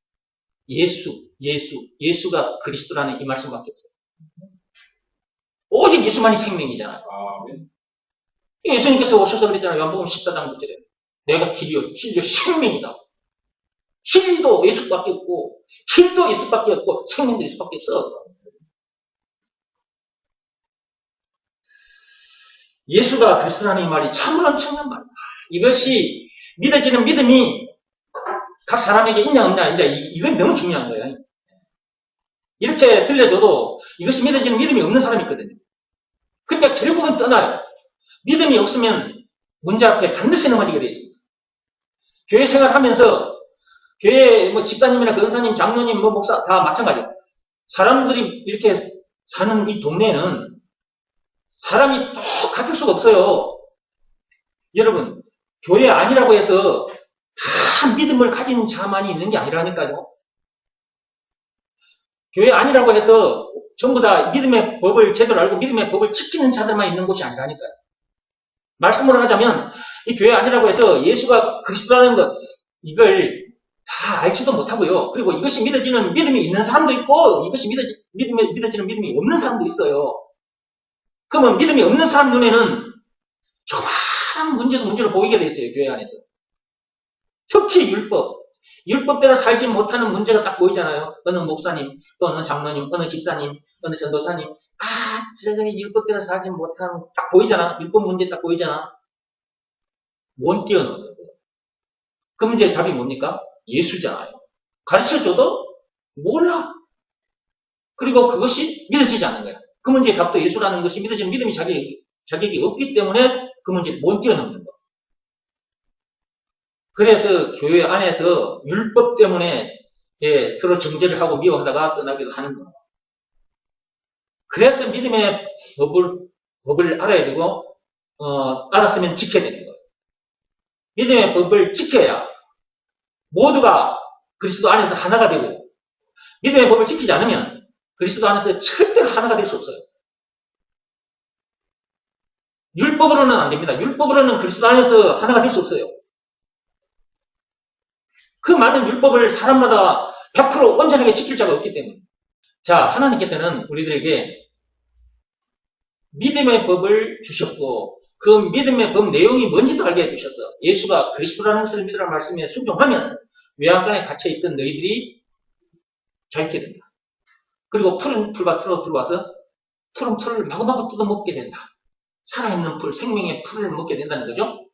예수가 그리스도라는 이 말씀밖에 없어요. 오직 예수만이 생명이잖아요. 예수님께서 오셔서 그랬잖아요. 요한복음 14장 9절에. 내가 길이요, 진리요, 생명이다. 진리도 예수밖에 없고, 힘도 예수밖에 없고, 생명도 예수밖에 없어. 예수가 그리스도라는 이 말이 참으로 엄청난 말이다. 이것이 믿어지는 믿음이 각 사람에게 있냐 없냐 이제 이건 너무 중요한 거예요. 이렇게 들려줘도 이것이 믿어지는 믿음이 없는 사람이 있거든요. 그러니까 결국은 떠나요. 믿음이 없으면 문제 앞에 반드시 넘어지게 되어 있습니다. 교회 생활하면서 교회 뭐 집사님이나 권사님, 장로님, 뭐 목사 다 마찬가지예요. 사람들이 이렇게 사는 이 동네에는 사람이 똑같을 수가 없어요. 여러분, 교회 아니라고 해서 다 믿음을 가진 자만이 있는 게 아니라니까요. 교회 아니라고 해서 전부 다 믿음의 법을 제대로 알고 믿음의 법을 지키는 자들만 있는 곳이 아니라니까요. 말씀으로 하자면 이 교회 아니라고 해서 예수가 그리스도라는 것 이걸 다 알지도 못하고요. 그리고 이것이 믿어지는 믿음이 있는 사람도 있고 이것이 믿어지는 믿음이 없는 사람도 있어요. 그러면 믿음이 없는 사람 눈에는 조그마한 문제를 보이게 돼 있어요. 교회 안에서. 특히 율법대로 살지 못하는 문제가 딱 보이잖아요. 어느 목사님, 또 어느 장로님, 어느 집사님, 어느 전도사님. 저기 율법대로 살지 못하는 딱 보이잖아. 율법 문제 딱 보이잖아. 못 뛰어넘는 거예요. 그 문제의 답이 뭡니까? 예수잖아요. 가르쳐줘도 몰라. 그리고 그것이 믿어지지 않는 거야. 그 문제의 답도 예수라는 것이 믿어지는 믿음이 자격이 없기 때문에 그 문제를 못 뛰어넘는 거. 그래서 교회 안에서 율법 때문에 서로 정죄를 하고 미워하다가 떠나기도 하는 거예요. 그래서 믿음의 법을 알아야 되고 알았으면 지켜야 되는 거예요. 믿음의 법을 지켜야 모두가 그리스도 안에서 하나가 되고 믿음의 법을 지키지 않으면 그리스도 안에서 절대로 하나가 될 수 없어요. 율법으로는 안 됩니다. 율법으로는 그리스도 안에서 하나가 될 수 없어요. 그 많은 율법을 사람마다 100% 온전하게 지킬 자가 없기 때문에. 자, 하나님께서는 우리들에게 믿음의 법을 주셨고 그 믿음의 법 내용이 뭔지도 알게 해주셨어. 예수가 그리스도라는 것을 믿으라는 말씀에 순종하면 외양간에 갇혀있던 너희들이 자유케 된다. 그리고 푸른 풀밭으로 들어와서 푸른 풀을 마구마구 뜯어먹게 된다. 살아있는 풀, 생명의 풀을 먹게 된다는 거죠.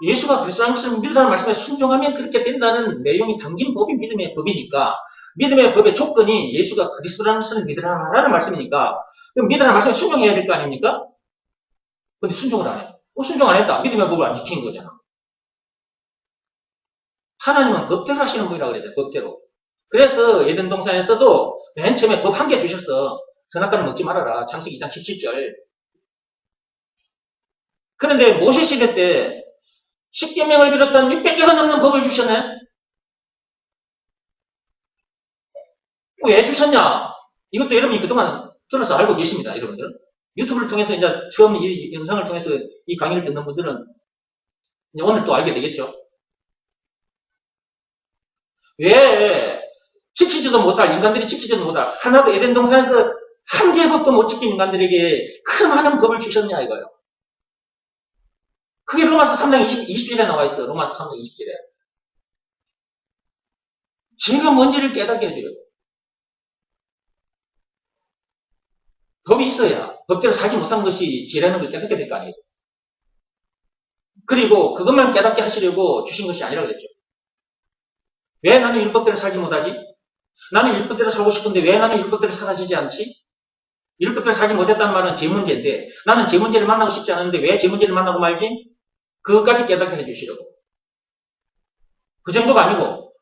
예수가 그리스도라는 것을 믿으라는 말씀에 순종하면 그렇게 된다는 내용이 담긴 법이 믿음의 법이니까 믿음의 법의 조건이 예수가 그리스도라는 것을 믿으라는 말씀이니까 그럼 믿으라는 말씀에 순종해야 될 거 아닙니까? 근데 순종을 안 해. 순종 안 했다. 믿음의 법을 안 지킨 거잖아. 하나님은 법대로 하시는 분이라고 그랬어요. 법대로. 그래서 에덴 동산에서도 맨 처음에 법 한 개 주셨어. 선악과를 먹지 말아라. 창세기 2장 17절. 그런데 모세 시대 때 10계명을 비롯한 600개가 넘는 법을 주셨네. 왜 주셨냐? 이것도 여러분이 그동안 들어서 알고 계십니다. 여러분들. 유튜브를 통해서 이제 처음 이 영상을 통해서 이 강의를 듣는 분들은 이제 오늘 또 알게 되겠죠. 왜 지키지도 못할 인간들이 지키지도 못할 하나도 에덴 동산에서 한 개의 법도 못 지킨 인간들에게 큰 많은 법을 주셨냐 이거예요. 그게 로마서 3장 20절에 나와 있어. 로마서 3장 20절에. 죄가 뭔지를 깨닫게 해줘요. 법이 있어야 법대로 살지 못한 것이 죄라는 걸 깨닫게 될 거 아니겠어요. 그리고 그것만 깨닫게 하시려고 주신 것이 아니라고 그랬죠. 왜 나는 율법대로 살지 못하지? 나는 율법대로 살고 싶은데 왜 나는 율법대로 살아지지 않지? 율법대로 살지 못했다는 말은 제 문제인데 나는 제 문제를 만나고 싶지 않은데 왜 제 문제를 만나고 말지? 그것까지 깨닫게 해주시려고. 그 정도가 아니고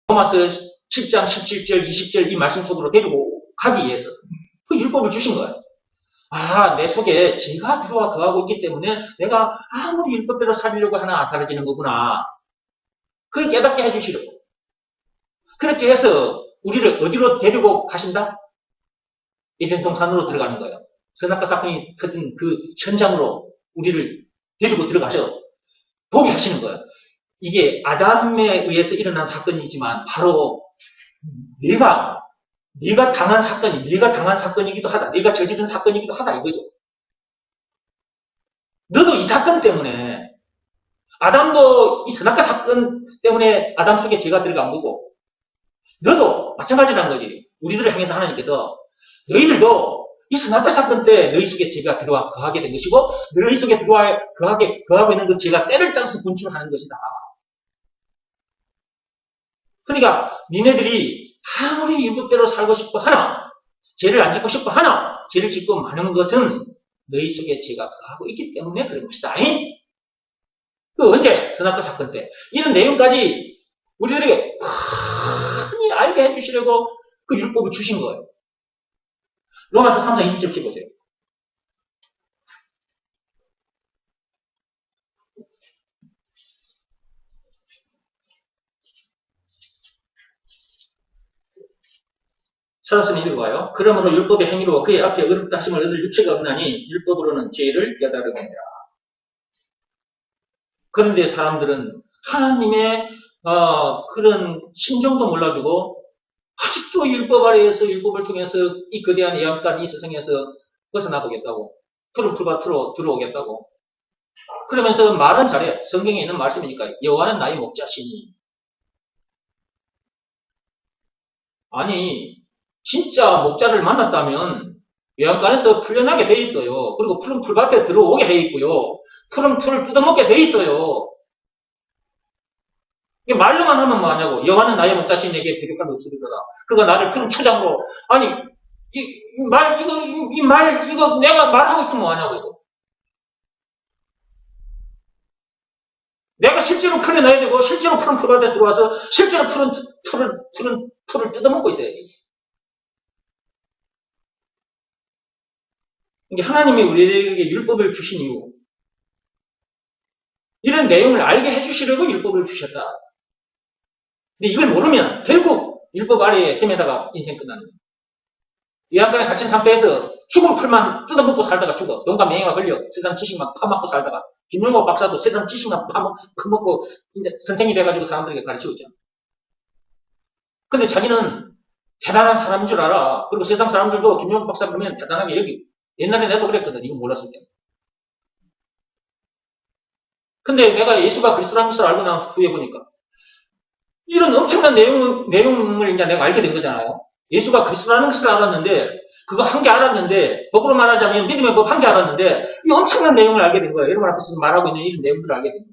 로마서 7장 17절 20절 이 말씀 속으로 데리고 가기 위해서 그 율법을 주신 거예요. 내 속에 죄가 들어와 거하고 있기 때문에 내가 아무리 율법대로 살려고 하나 안 살아지는 거구나. 그걸 깨닫게 해주시려고. 그렇게 해서 우리를 어디로 데리고 가신다? 에덴 동산으로 들어가는 거예요. 선악과 사건이 터진 그 현장으로 우리를 데리고 들어가서 보게 하시는 거예요. 이게 아담에 의해서 일어난 사건이지만 바로 네가 당한 사건이기도 하다. 네가 저지른 사건이기도 하다 이거죠. 너도 이 사건 때문에 아담도 이 선악과 사건 때문에 아담 속에 죄가 들어간 거고 너도 마찬가지라는 거지. 우리들을 향해서 하나님께서 너희들도 이 선악과 사건 때 너희 속에 죄가 들어와 거하게 된 것이고 너희 속에 들어와 거하고 있는 그 죄가 때를 따라서 분출하는 것이다. 그러니까 니네들이 아무리 율법대로 살고 싶어 하나, 죄를 안 짓고 싶어 하나, 죄를 짓고 마는 것은 너희 속에 죄가 거하고 있기 때문에 그런 것이다. 그 언제? 선악과 사건 때. 이런 내용까지 우리들에게 많이 알게 해주시려고 그 율법을 주신 거예요. 로마서 3장 20절 해보세요. 찾았으니 읽어봐요. 그러므로 율법의 행위로 그의 앞에 어렵다 하심을 얻을 육체가 없나니 율법으로는 죄를 깨달으니라. 그런데 사람들은 하나님의 그런 심정도 몰라주고 아직도 율법 아래에서 율법을 통해서 이 거대한 예언간 이 세상에서 벗어나보겠다고 풀은 풀밭으로 들어오겠다고 그러면서 말은 잘해. 성경에 있는 말씀이니까 여호와는 나의 목자시니 아니 진짜 목자를 만났다면 예언간에서 풀려나게 돼 있어요. 그리고 풀은 풀밭에 들어오게 돼 있고요. 풀은 풀을 뜯어먹게 돼 있어요. 말로만 하면 뭐하냐고. 여호와는 나의 목자시니 내게 부족함이 없으리로다. 그가 나를 푸른 초장으로 아니 이거 내가 말하고 있으면 뭐하냐고 이거. 내가 실제로 풀려나야 되고 실제로 푸른 풀밭에 들어와서 실제로 풀을 뜯어먹고 있어야지. 이게 하나님이 우리에게 율법을 주신 이유 이런 내용을 알게 해주시려고 율법을 주셨다. 근데 이걸 모르면 결국 율법 아래에 헤매다가 인생 끝나는 거예요. 예언간에 갇힌 상태에서 죽은 풀만 뜯어먹고 살다가 죽어. 용감 명예가 걸려 세상 지식만 파먹고 살다가 김용호 박사도 세상 지식만 파먹고 이제 선생이 돼가지고 사람들에게 가르치고 있잖아. 근데 자기는 대단한 사람인 줄 알아. 그리고 세상 사람들도 김용호 박사 보면 대단하게 여기. 옛날에 내가 그랬거든. 이거 몰랐을 때. 근데 내가 예수가 그리스도라는 것을 알고 난 후에 보니까 이런 엄청난 내용을 이제 내가 알게 된 거잖아요. 예수가 그리스도라는 것을 알았는데 그거 한 개 알았는데 법으로 말하자면 믿음의 법 한 개 알았는데 이 엄청난 내용을 알게 된 거예요. 여러분 앞에서 말하고 있는 이런 내용들을 알게 된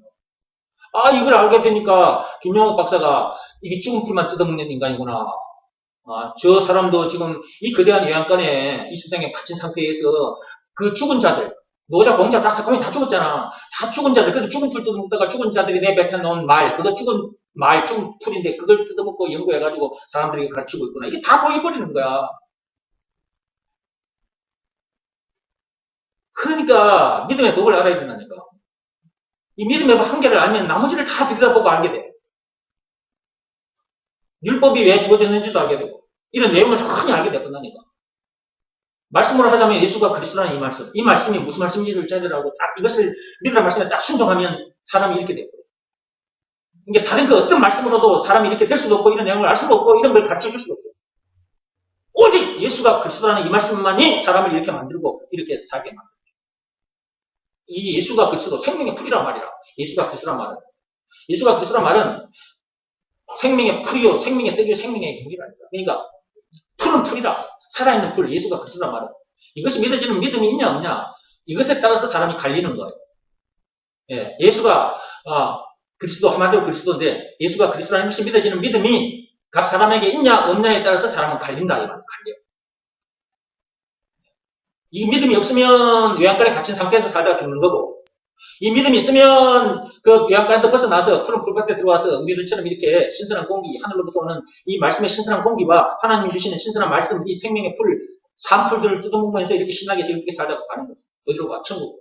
거예요. 이걸 알게 되니까 김용옥 박사가 이게 죽은 풀만 뜯어먹는 인간이구나. 저 사람도 지금 이 거대한 예언간에 이 세상에 갇힌 상태에서 그 죽은 자들 노자, 공자, 닥사 거의 다 죽었잖아. 다 죽은 자들 그래도 죽은 풀 뜯어먹다가 죽은 자들이 내뱉어놓은 말 그거 죽은 풀인데 그걸 뜯어먹고 연구해가지고 사람들에게 가르치고 있구나. 이게 다 보여버리는 거야. 그러니까 믿음의 법을 알아야 된다니까. 이 믿음의 법 한 개를 알면 나머지를 다 들여다보고 알게 돼. 율법이 왜 주어졌는지도 알게 되고 이런 내용을 흔히 알게 되거든요. 말씀으로 하자면 예수가 그리스도라는 이 말씀이 무슨 말씀인지를 찾으라고 딱 이것을 믿으라는 말씀에 딱 순종하면 사람이 이렇게 되고 이게 다른 그 어떤 말씀으로도 사람이 이렇게 될 수도 없고 이런 내용을 알 수도 없고 이런 걸 가르쳐 줄 수도 없어요. 오직 예수가 그리스도라는 이 말씀만이 사람을 이렇게 만들고 이렇게 살게 만들어요. 이 예수가 그리스도 생명의 풀이란 말이라. 예수가 그리스도란 말은 생명의 풀이요 생명의 떡이요 생명의 물이라니까. 그러니까 풀은 풀이다. 살아있는 풀 예수가 그리스도란 말은 이것이 믿어지는 믿음이 있냐 없냐 이것에 따라서 사람이 갈리는 거예요. 예수가 그리스도 한마디로 그리스도인데 예수가 그리스도라는 것이 믿어지는 믿음이 각 사람에게 있냐 없냐에 따라서 사람은 갈린다 이 말이에요. 갈려. 이 믿음이 없으면 외양간에 갇힌 상태에서 살다가 죽는 거고 이 믿음이 있으면 그 외양간에서 벗어나서 푸른 풀밭에 들어와서 우리들처럼 이렇게 신선한 공기 하늘로부터 오는 이 말씀의 신선한 공기와 하나님이 주시는 신선한 말씀 이 생명의 풀 산풀들을 뜯어먹으면서 이렇게 신나게 즐겁게 살다가 가는 거죠. 어디로 가? 천국.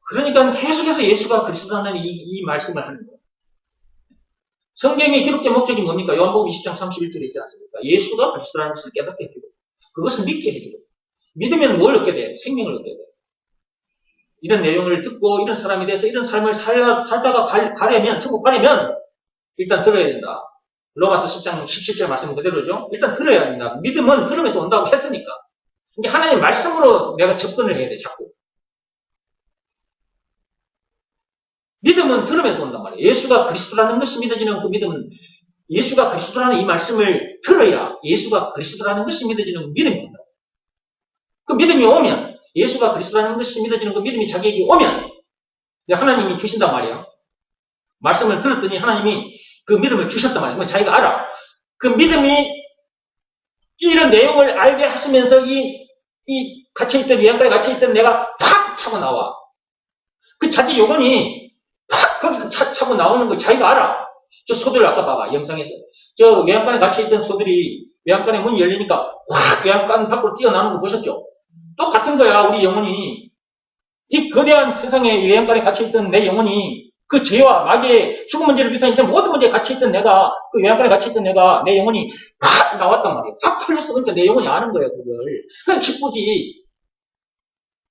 그러니까 계속해서 예수가 그리스도라는 이 말씀을 하는 거예요. 성경에 기록된 목적이 뭡니까? 요한복음 20장 31절에 있지 않습니까? 예수가 그리스도라는 것을 깨닫게 해주고 그것을 믿게 해주고 믿으면 뭘 얻게 돼? 생명을 얻게 돼. 이런 내용을 듣고 이런 사람이 돼서 이런 삶을 살다가 가려면 천국 가려면 일단 들어야 된다. 로마서 10장 17절 말씀 그대로죠. 일단 들어야 된다. 믿음은 들으면서 온다고 했으니까. 이게 하나님의 말씀으로 내가 접근을 해야 돼. 자꾸. 믿음은 들으면서 온단 말이에요. 예수가 그리스도라는 것이 믿어지는 그 믿음은 예수가 그리스도라는 이 말씀을 들어야 예수가 그리스도라는 것이 믿어지는 믿음이 온다. 그 믿음이 오면 예수가 그리스도라는 것이 믿어지는 그 믿음이 자기에게 오면 하나님이 주신단 말이에요. 말씀을 들었더니 하나님이 그 믿음을 주셨단 말이에요. 자기가 알아. 그 믿음이 이런 내용을 알게 하시면서 이 갇혀있던, 외양간에 갇혀있던 내가 팍 차고 나와. 그 자기 영혼이 팍 거기서 차고 나오는 걸 자기가 알아. 저 소들 아까 봐봐, 영상에서. 저 외양간에 갇혀있던 소들이 외양간에 문이 열리니까 확 외양간 밖으로 뛰어나오는 거 보셨죠? 똑같은 거야, 우리 영혼이. 이 거대한 세상에 외양간에 갇혀있던 내 영혼이 그 죄와 마귀의 죽음 문제를 비롯한 이제 모든 문제에 갇혀있던 내가, 그 외양간에 갇혀있던 내가, 내 영혼이 팍 나왔단 말이에요. 팍 풀렸어. 그러니까 내 영혼이 아는 거예요, 그걸. 그냥 기쁘지.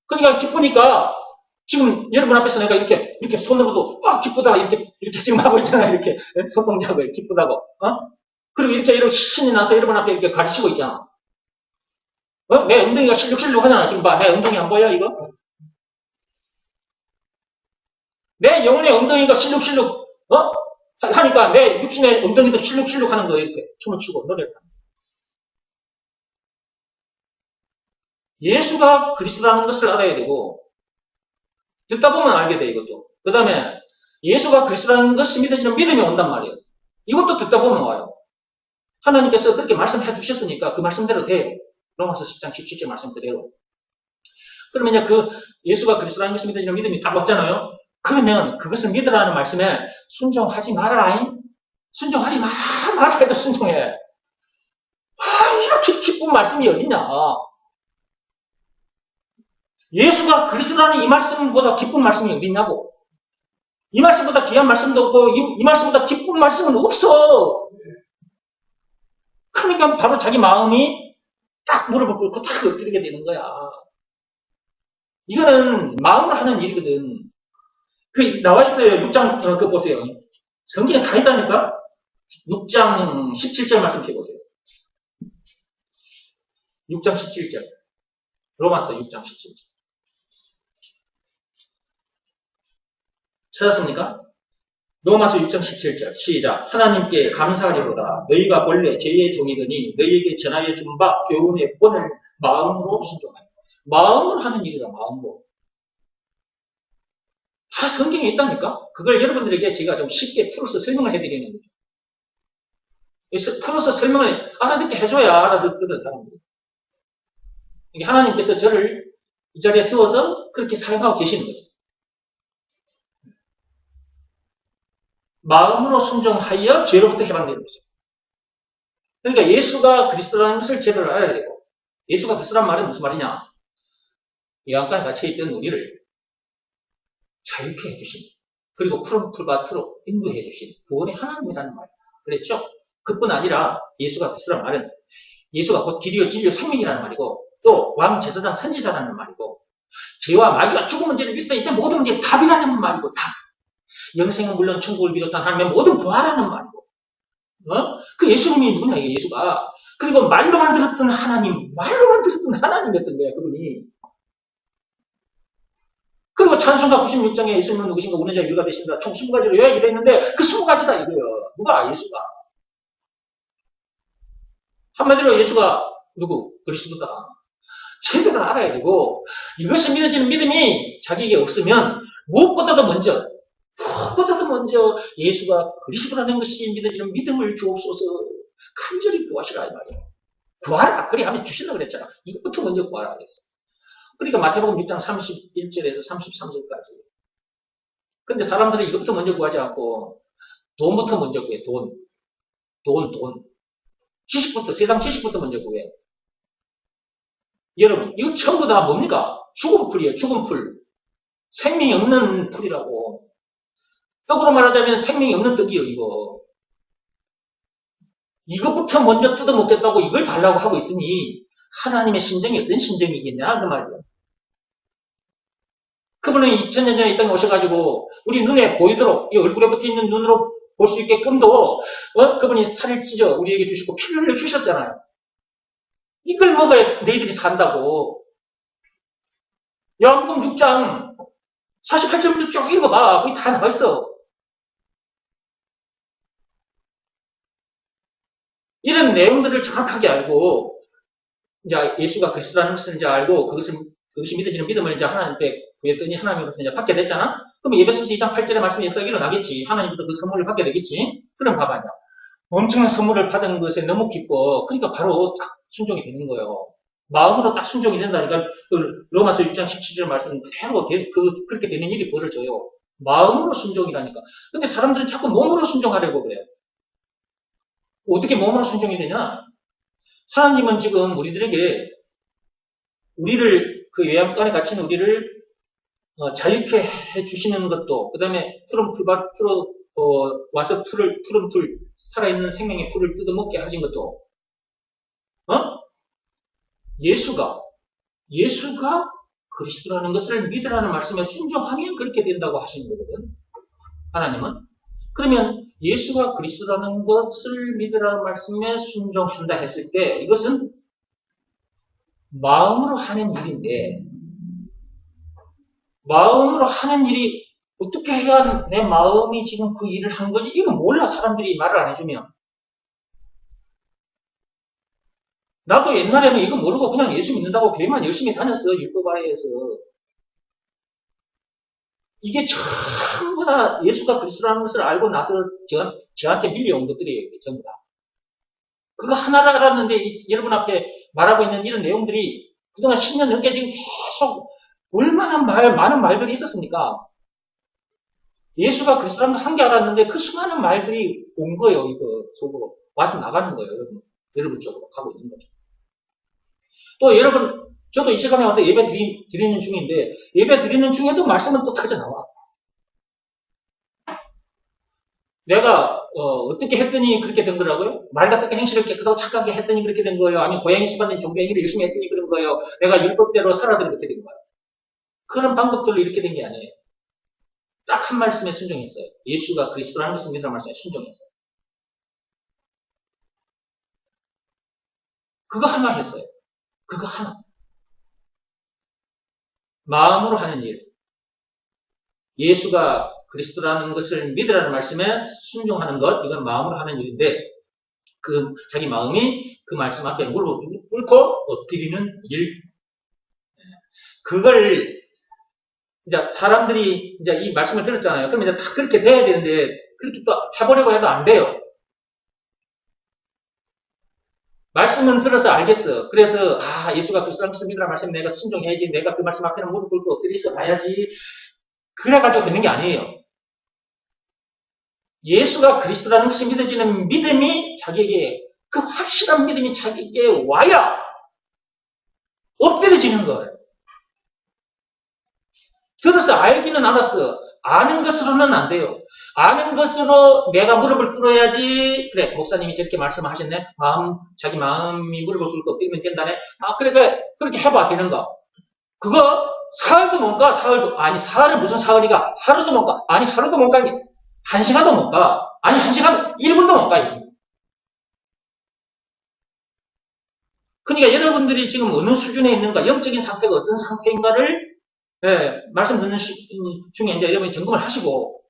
그러니까 기쁘니까 지금 여러분 앞에서 내가 이렇게 손으로도 기쁘다 이렇게 지금 하고 있잖아요. 이렇게 손동작을 기쁘다고. 그리고 이렇게 신이 나서 여러분 앞에 이렇게 가르치고 있잖아. 내 엉덩이가 실룩실룩 하잖아. 지금 봐. 내 엉덩이 안 보여 이거? 내 영혼의 엉덩이가 실룩실룩 하니까 내 육신의 엉덩이도 실룩실룩 하는 거예요. 이렇게 춤을 추고 노래를 하는. 예수가 그리스도라는 것을 알아야 되고, 듣다 보면 알게 돼, 이것도. 그 다음에, 예수가 그리스도라는 것이 믿어지는 믿음이 온단 말이에요. 이것도 듣다 보면 와요. 하나님께서 그렇게 말씀해 주셨으니까 그 말씀대로 돼요. 로마서 10장 17절 말씀 그대로. 그러면 그 예수가 그리스도라는 것이 믿어지는 믿음이 딱 왔잖아요. 그러면 그것을 믿으라는 말씀에 순종하지 마라. 순종하지 마라 해도 순종해. 이렇게 기쁜 말씀이 어디냐. 예수가 그리스도라는 이 말씀보다 기쁜 말씀이 어디 있냐고. 이 말씀보다 귀한 말씀도 없고 이 말씀보다 기쁜 말씀은 없어. 그러니까 바로 자기 마음이 딱 무릎을 꿇고 딱 엎드리게 되는 거야. 이거는 마음으로 하는 일이거든. 그 나와 있어요. 6장 그거 보세요. 성경에 다 있다니까. 6장 17절 말씀 해보세요. 6장 17절. 로마서 6장 17절. 찾았습니까? 로마서 6장 17절 시작. 하나님께 감사하리로다. 너희가 본래 죄의 종이더니 너희에게 전하여 준 바 교훈의 본을 마음으로 순종하라. 마음으로 하는 일이다. 마음으로. 다 성경에 있다니까? 그걸 여러분들에게 제가 좀 쉽게 풀어서 설명을 해드리는 거죠. 풀어서 설명을 알아듣게 해줘야 알아듣거든 사람들이. 하나님께서 저를 이 자리에 세워서 그렇게 사용하고 계시는 거죠. 마음으로 순종하여 죄로부터 해방되는 것이죠. 그러니까 예수가 그리스도라는 것을 제대로 알아야 되고, 예수가 그리스도라는 말은 무슨 말이냐? 이 안간에 갇혀있던 우리를 자유케 해주신, 그리고 푸른 풀밭으로 인도해 주신 구원의 하나님이라는 말이다. 그랬죠? 그뿐 아니라 예수가 그리스도라는 말은 예수가 곧 길이요 진리요 생명이라는 말이고, 또 왕 제사장 선지자라는 말이고, 죄와 마귀가 죽은 문제를 비롯해 이제 모든 문제의 답이라는 말이고, 답. 영생은 물론 천국을 비롯한 하나님의 모든 부활하는 말이고, 그 예수님이 누구냐, 이게 예수가. 그리고 말로만 들었던 하나님, 말로만 들었던 하나님이었던 거야, 그분이. 그리고 찬송가 96장에 예수님은 누구신가, 우는 자 유가 되신다. 총 20가지로 왜 이랬는데, 그 20가지다 이거예요. 누가? 예수가. 한마디로 예수가 누구? 그리스도다. 제대로 알아야 되고, 이것이 믿어지는 믿음이 자기에게 없으면 무엇보다도 먼저 예수가 그리스도라는 것이 믿어지는 믿음을 주옵소서. 간절히 구하시라 이 말이에요. 구하라. 그리 하면 주신다고 그랬잖아. 이것부터 먼저 구하라 그랬어. 그러니까 마태복음 6장 31절에서 33절까지. 근데 사람들은 이것부터 먼저 구하지 않고 돈부터 먼저 구해. 돈. 지식부터, 세상 지식부터 먼저 구해. 여러분, 이거 전부 다 뭡니까? 죽은 풀이에요. 죽은 풀. 생명이 없는 풀이라고. 떡으로 말하자면 생명이 없는 떡이에요, 이거. 이것부터 먼저 뜯어먹겠다고 이걸 달라고 하고 있으니 하나님의 심정이 어떤 심정이겠냐, 그 말이에요. 그분은 2000년 전에 이 땅에 오셔가지고 우리 눈에 보이도록 이 얼굴에 붙어있는 눈으로 볼 수 있게끔도 그분이 살을 찢어 우리에게 주시고 피를 흘려 주셨잖아요. 이걸 먹어야 너희들이 산다고. 요한복음 6장 48절부터 쭉 읽어봐. 거기 다 나와있어. 이런 내용들을 정확하게 알고, 이제 예수가 그리스도라는 것을 이제 알고, 그것이 믿어지는 믿음을 이제 하나님께 구했더니 하나님께서 이제 받게 됐잖아? 그럼 예배소서 2장 8절의 말씀 역사가 일어나겠지. 하나님부터 그 선물을 받게 되겠지. 그럼 봐봐요. 엄청난 선물을 받은 것에 너무 기뻐. 그러니까 바로 딱 순종이 되는 거예요. 마음으로 딱 순종이 된다니까 그 로마서 6장 17절 말씀은 그대로 그렇게 되는 일이 벌어져요. 마음으로 순종이라니까. 근데 사람들은 자꾸 몸으로 순종하려고 그래요. 어떻게 몸으로 순종이 되냐? 하나님은 지금 우리들에게 우리를 그 외양간에 갇힌 우리를 자유케 해주시는 것도 그 다음에 와서 푸른 풀 살아있는 생명의 풀을 뜯어먹게 하신 것도 예수가 그리스도라는 것을 믿으라는 말씀에 순종하면 그렇게 된다고 하시는 거거든. 하나님은. 그러면 예수가 그리스도라는 것을 믿으라는 말씀에 순종한다 했을 때 이것은 마음으로 하는 일인데 마음으로 하는 일이 어떻게 해야 내 마음이 지금 그 일을 한 거지? 이거 몰라 사람들이 말을 안 해주면. 나도 옛날에는 이거 모르고 그냥 예수 믿는다고 교회만 열심히 다녔어. 율법아래에서. 이게 전부 다 예수가 그리스도라는 것을 알고 나서 저한테 밀려온 것들이에요. 전부 다. 그거 하나를 알았는데 여러분 앞에 말하고 있는 이런 내용들이 그동안 10년 넘게 지금 계속 얼마나 많은 말들이 있었습니까? 예수가 그리스도라는 걸 한 게 알았는데 그 수많은 말들이 온 거예요. 이거 속으로. 와서 나가는 거예요. 여러분 쪽으로 가고 있는 거죠. 또 여러분, 저도 이 시간에 와서 예배 드리는 중인데 예배 드리는 중에도 말씀은 또 터져 나와. 내가 어떻게 했더니 그렇게 된 거라고요? 말 같은 행실을 깨끗하고 착하게 했더니 그렇게 된 거예요? 아니면 고양이 씹었는 종교행위를 열심히 했더니 그런 거예요? 내가 율법대로 살아서 그렇게 된 거예요? 그런 방법들로 이렇게 된 게 아니에요. 딱 한 말씀에 순종했어요. 예수가 그리스도라는 것을 믿으라는 말씀에 순종했어요. 그거 하나 했어요. 그거 하나. 마음으로 하는 일. 예수가 그리스도라는 것을 믿으라는 말씀에 순종하는 것, 이건 마음으로 하는 일인데, 자기 마음이 그 말씀 앞에 무릎을 꿇고 엎드리는 일. 그걸, 이제 사람들이 이제 이 말씀을 들었잖아요. 그럼 이제 다 그렇게 돼야 되는데, 그렇게 또 해보려고 해도 안 돼요. 말씀은 들어서 알겠어. 그래서, 예수가 그리스도라는 것을 믿으라는 말씀에 내가 순종해야지. 내가 그 말씀 앞에는 무릎 꿇고 엎드려서 봐야지. 그래가지고 되는 게 아니에요. 예수가 그리스도라는 것이 믿어지는 믿음이 자기에게, 그 확실한 믿음이 자기에게 와야 엎드려지는 거예요. 들어서 알기는 알았어. 아는 것으로는 안 돼요. 아는 것으로 내가 무릎을 꿇어야지. 그래, 목사님이 저렇게 말씀하셨네. 자기 마음이 무릎을 꿇고 엎드리면 된다네. 그래, 그렇게 해봐, 되는 거. 그거, 사흘도 못 가, 사흘도. 아니, 사흘은 무슨 사흘이가? 하루도 못 가. 아니, 하루도 못 가. 1시간도 못 가. 아니, 1시간, 1분도 못 가. 그러니까 여러분들이 지금 어느 수준에 있는가, 영적인 상태가 어떤 상태인가를, 말씀 듣는 중에 이제 여러분이 점검을 하시고,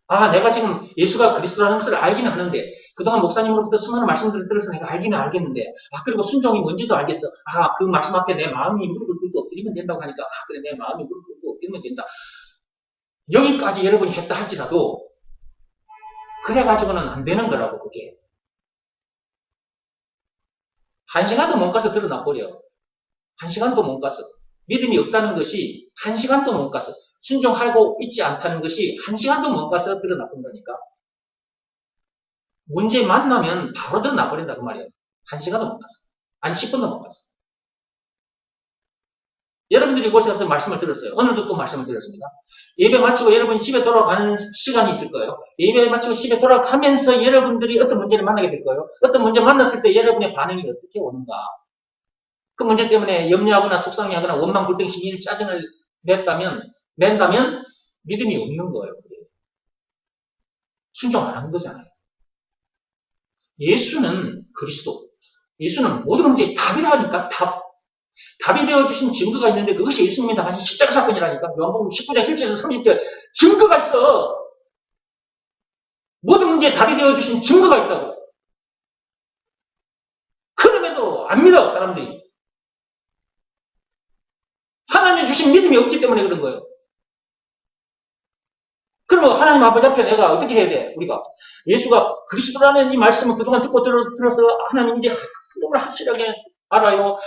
내가 지금 예수가 그리스도라는 것을 알기는 하는데, 그동안 목사님으로부터 수많은 말씀들을 들어서 내가 알기는 알겠는데, 그리고 순종이 뭔지도 알겠어. 그 말씀 앞에 내 마음이 무릎을 꿇고 엎드리면 된다고 하니까, 그래, 내 마음이 무릎을 꿇고 엎드리면 된다. 여기까지 여러분이 했다 할지라도, 그래가지고는 안 되는 거라고, 그게. 1시간도 못 가서 드러나버려. 1시간도 못 가서. 믿음이 없다는 것이 1시간도 못 가서. 순종하고 있지 않다는 것이 1시간도 못 가서 드러나본 거니까. 문제 만나면 바로 드러나버린다, 그 말이에요. 1시간도 못 가서. 아니, 10분도 못 가서. 여러분들이 이곳에 가서 말씀을 들었어요. 오늘도 또 말씀을 들었습니다. 예배 마치고 여러분이 집에 돌아가는 시간이 있을 거예요. 예배 마치고 집에 돌아가면서 여러분들이 어떤 문제를 만나게 될 거예요. 어떤 문제 만났을 때 여러분의 반응이 어떻게 오는가. 그 문제 때문에 염려하거나 속상해하거나 원망, 불평, 시기, 짜증을 낸다면 믿음이 없는 거예요. 순종 안 한 거잖아요. 예수는 그리스도. 예수는 모든 문제의 답이라니까, 답이 되어주신 증거가 있는데 그것이 예수님이다 하신 십자가 사건이라니까. 요한복음 19장 1절에서 30절 증거가 있어. 모든 문제에 답이 되어주신 증거가 있다고. 그럼에도 안 믿어, 사람들이. 하나님 주신 주신 믿음이 없기 때문에 그런 거예요. 그러면 하나님 아버지 앞에 내가 어떻게 해야 돼? 우리가 예수가 그리스도라는 이 말씀을 그동안 듣고 들어서 하나님 이제 너무 확실하게 알아요.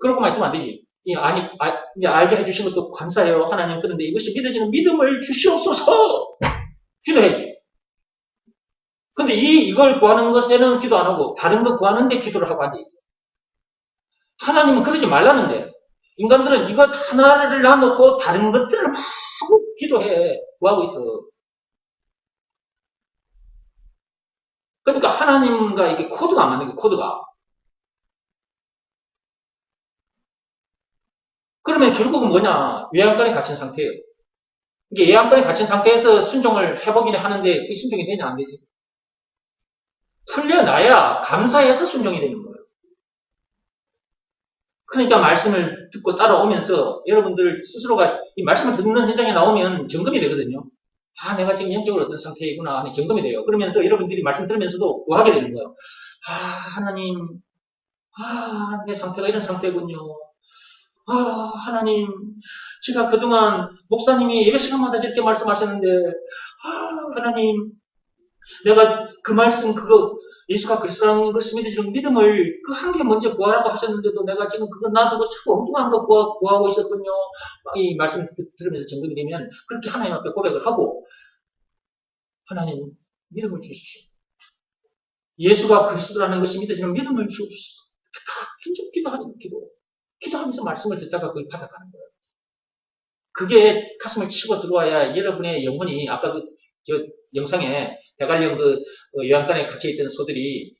그러고만 있으면 안 되지. 이제 알게 해주신 것도 감사해요, 하나님. 그런데 이것이 믿어지는 믿음을 주시옵소서! 기도해야지. 근데 이걸 구하는 것에는 기도 안 하고, 다른 거 구하는데 기도를 하고 앉아있어. 하나님은 그러지 말라는데, 인간들은 이것 하나를 놔놓고 다른 것들을 막 기도해. 구하고 있어. 그러니까 하나님과 이게 코드가 안 맞는 거야, 코드가. 그러면 결국은 뭐냐? 외양간에 갇힌 상태예요. 이게 외양간에 갇힌 상태에서 순종을 해보긴 하는데 그 순종이 되냐 안 되지. 풀려나야 감사해서 순종이 되는 거예요. 그러니까 말씀을 듣고 따라오면서 여러분들 스스로가 이 말씀을 듣는 현장에 나오면 점검이 되거든요. 아, 내가 지금 영적으로 어떤 상태이구나 하니 점검이 돼요. 그러면서 여러분들이 말씀 들으면서도 구하게 되는 거예요. 아, 하나님, 내 상태가 이런 상태군요. 하나님, 제가 그동안 목사님이 예배 시간마다 이렇게 말씀하셨는데, 하나님, 내가 그 말씀, 예수가 그리스도라는 것을 믿어주는 믿음을 그 한 개 먼저 구하라고 하셨는데도 내가 지금 그거 놔두고 자꾸 엉뚱한 거 구하고 있었군요. 이 말씀 들으면서 점검이 되면 그렇게 하나님 앞에 고백을 하고, 하나님, 믿음을 주십시오. 예수가 그리스도라는 것이 믿어지는 믿음을 주옵소서. 다 긴장 기도하는 기도. 기도하면서 말씀을 듣다가 그걸 받아가는 거예요. 그게 가슴을 치고 들어와야 여러분의 영혼이, 아까 저 영상에 대관령 요양간에 갇혀있던 소들이,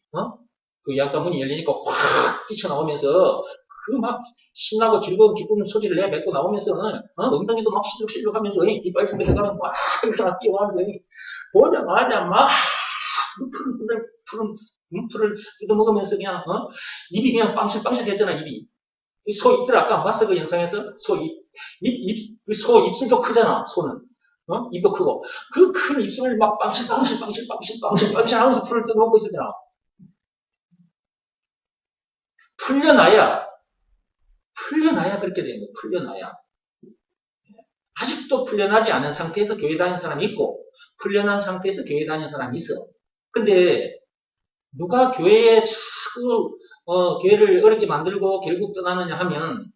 그 요양간 문이 열리니까 확 뛰쳐나오면서 그 막 신나고 즐거운 기쁜 소리를 내뱉고 나오면서는, 엉덩이도 막 시룩시룩 하면서, 이빨 속에 들어가면 막 뛰어가면서, 보자마자 막, 풀을 뜯어먹으면서 그냥, 입이 그냥 빵실빵실 됐잖아, 입이. 소 입들 아까 안 봤어? 그 영상에서? 소 입술도 크잖아, 소는. 입도 크고. 그 큰 입술을 막 빵실 하면서 풀을 뜯어먹고 있었잖아. 풀려나야 그렇게 되는 거야, 풀려나야. 아직도 풀려나지 않은 상태에서 교회 다니는 사람이 있고, 풀려난 상태에서 교회 다니는 사람이 있어. 근데, 누가 교회에 자꾸, 교회를 어렵게 만들고 결국 떠나느냐 하면,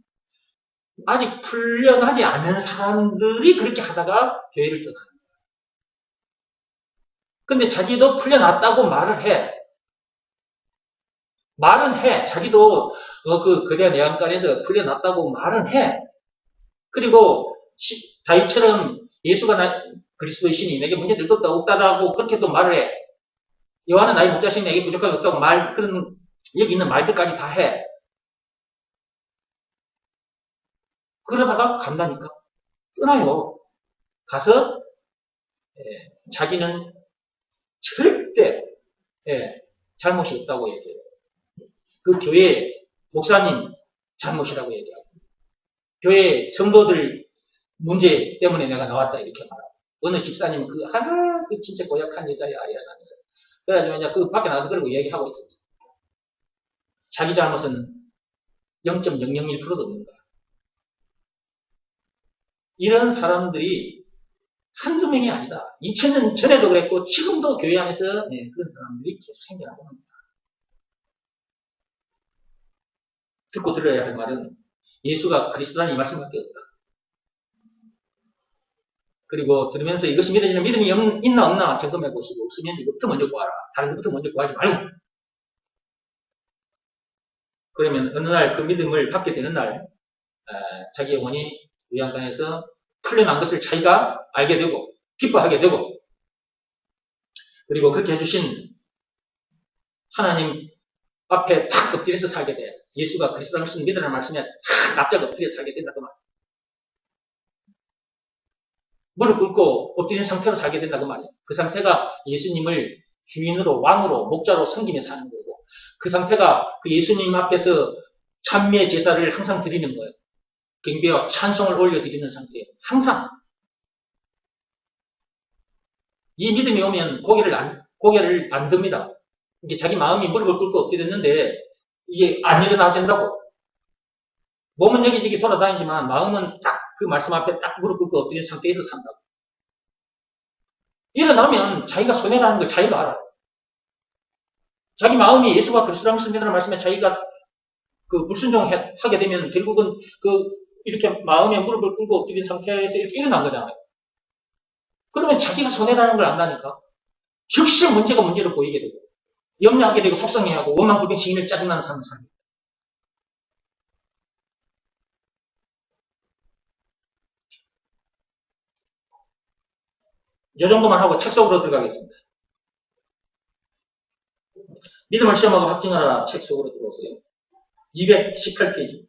아직 풀려나지 않은 사람들이 그렇게 하다가 교회를 떠나는 거야. 근데 자기도 풀려났다고 말을 해. 말은 해. 자기도 그 거대 내양간에서 풀려났다고 말은 해. 그리고 다윗처럼 예수가 그리스도의 신이 내게 문제될 것도 없다라고 그렇게 또 말을 해. 요한은 나의 목자신이 내게 부족한 것 없다고 그런 여기 있는 말들까지 다 해. 그러다가 간다니까. 떠나요. 가서 자기는 절대 잘못이 없다고 얘기해요. 그 교회 목사님 잘못이라고 얘기하고, 교회 성도들 문제 때문에 내가 나왔다 이렇게 말하고, 어느 집사님은 그 진짜 고약한 여자야, 예산에서. 그래가지고 이제 그 밖에 나가서 그러고 얘기하고 있었지. 자기 잘못은 0.001%도 없는 거야. 이런 사람들이 한두 명이 아니다. 2000년 전에도 그랬고 지금도 교회 안에서 그런 사람들이 계속 생겨나고 합니다. 듣고 들어야 할 말은 예수가 그리스도라는 이 말씀밖에 없다. 그리고 들으면서 이것이 믿어지는 믿음이 있나 없나 점검해 보시고, 없으면 이것부터 먼저 구하라. 다른 것부터 먼저 구하지 말고. 그러면 어느 날 그 믿음을 받게 되는 날 자기 영혼이 요양간에서 풀려난 것을 자기가 알게 되고 기뻐하게 되고, 그리고 그렇게 해주신 하나님 앞에 탁 엎드려서 살게 돼. 예수가 그리스도라는 것을 믿으라는 말씀에 탁 납작 엎드려서 살게 된다 그 말. 무릎 꿇고 엎드린 상태로 살게 된다 그 말이에요. 그 상태가 예수님을 주인으로, 왕으로, 목자로 섬기며 사는 거고, 그 상태가 그 예수님 앞에서 찬미의 제사를 항상 드리는 거예요. 경배와 찬송을 올려드리는 상태예요. 항상. 이 믿음이 오면 고개를 안 듭니다. 이게 자기 마음이 무릎을 꿇고 엎드렸는데 이게 안 일어나진다고. 몸은 여기저기 돌아다니지만 마음은 딱 그 말씀 앞에 딱 무릎 꿇고 엎드린 상태에서 산다고. 일어나면 자기가 손해라는 걸 자기가 알아요. 자기 마음이 예수가 그리스도라는 것을 말씀에 자기가 그 불순종하게 되면 결국은 이렇게 마음에 무릎을 꿇고 엎드린 상태에서 이렇게 일어난 거잖아요. 그러면 자기가 손해라는 걸 안다니까. 즉시 문제가 문제로 보이게 되고, 염려하게 되고, 속상해하고, 원망불평, 시인을 짜증나는 삶을 살게. 이 정도만 하고 책 속으로 들어가겠습니다. 믿음을 시험하고 확증하라 책 속으로 들어오세요. 218페이지.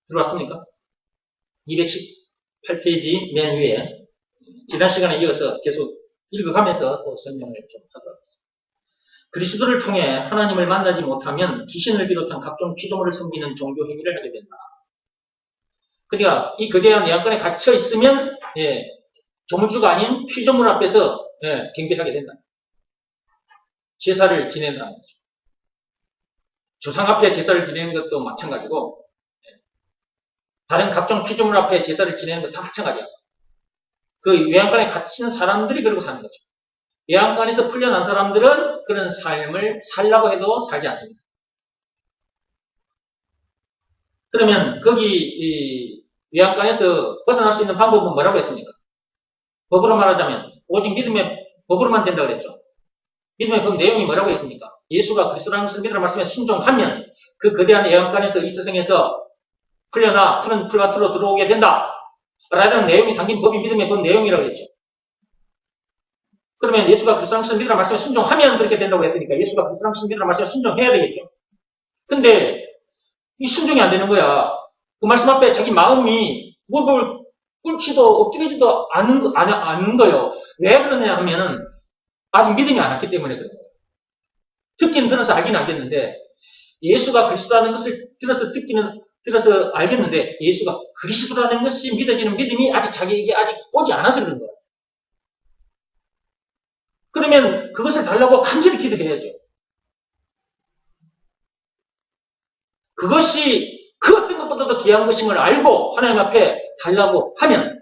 들어왔습니까? 218페이지 맨 위에 지난 시간에 이어서 계속 읽어가면서 또 설명을 좀 하도록 하겠습니다. 그리스도를 통해 하나님을 만나지 못하면 귀신을 비롯한 각종 피조물을 섬기는 종교 행위를 하게 된다. 그러니까 이 거대한 내양간에 갇혀 있으면 조물주가 아닌 피조물 앞에서 경배하게 된다. 제사를 지낸다는 거죠. 조상 앞에 제사를 지내는 것도 마찬가지고 다른 각종 피조물 앞에 제사를 지내는 것도 다 마찬가지야. 그 외양간에 갇힌 사람들이 그러고 사는 거죠. 외양간에서 풀려난 사람들은 그런 삶을 살라고 해도 살지 않습니다. 그러면 거기 외양간에서 벗어날 수 있는 방법은 뭐라고 했습니까? 법으로 말하자면 오직 믿음의 법으로만 된다고 그랬죠. 믿음의 법 내용이 뭐라고 했습니까? 예수가 그리스도라는 것을 믿으라 말씀에 순종하면 그 거대한 외양간에서 이 세상에서 풀려나 푸른 풀밭으로 들어오게 된다. 라는 내용이 담긴 법이 믿음의 법 내용이라고 했죠. 그러면 예수가 그리스도라는 것을 믿으라 말씀에 순종하면 그렇게 된다고 했으니까 예수가 그리스도라는 것을 믿으라 말씀에 순종해야 되겠죠. 근데 이 순종이 안 되는 거야. 그 말씀 앞에 자기 마음이 무릎을 꿇지도 엎드리지도 않는 거예요. 왜 그러냐 하면은 아직 믿음이 안 왔기 때문에 그래요. 듣기는 들어서 알기는 알겠는데 예수가 그리스도라는 것을 들어서 알겠는데 예수가 그리스도라는 것이 믿어지는 믿음이 아직 자기에게 아직 오지 않아서 그런 거예요. 그러면 그것을 달라고 간절히 기도해야죠. 그것이 그 어떤 것보다도 귀한 것임을 알고 하나님 앞에 달라고 하면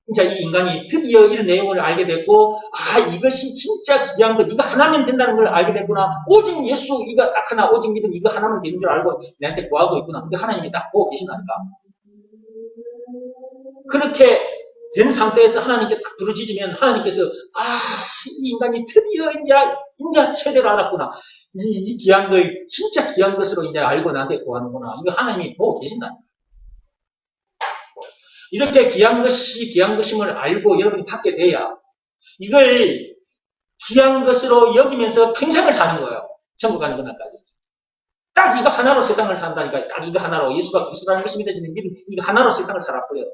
진짜 이 인간이 드디어 이런 내용을 알게 됐고 이것이 진짜 귀한 것 이거 하나면 된다는 걸 알게 됐구나. 오직 예수 이거 딱 하나 오직 믿음 이거 하나면 되는 줄 알고 내한테 구하고 있구나. 근데 하나님이 딱 보고 계신다니까. 그렇게 된 상태에서 하나님께 딱 부르짖으면 하나님께서 이 인간이 드디어 이제 제대로 알았구나. 이 귀한 걸 진짜 귀한 것으로 이제 알고 나한테 구하는구나. 이거 하나님이 보고 계신다. 이렇게 귀한 것임을 알고 여러분이 받게 돼야 이걸 귀한 것으로 여기면서 평생을 사는 거예요. 천국 가는 그날까지. 딱 이거 하나로 세상을 산다니까. 딱 이거 하나로 예수가 그리스도라는 것이 믿어지는 믿음 이거 하나로 세상을 살아버려요.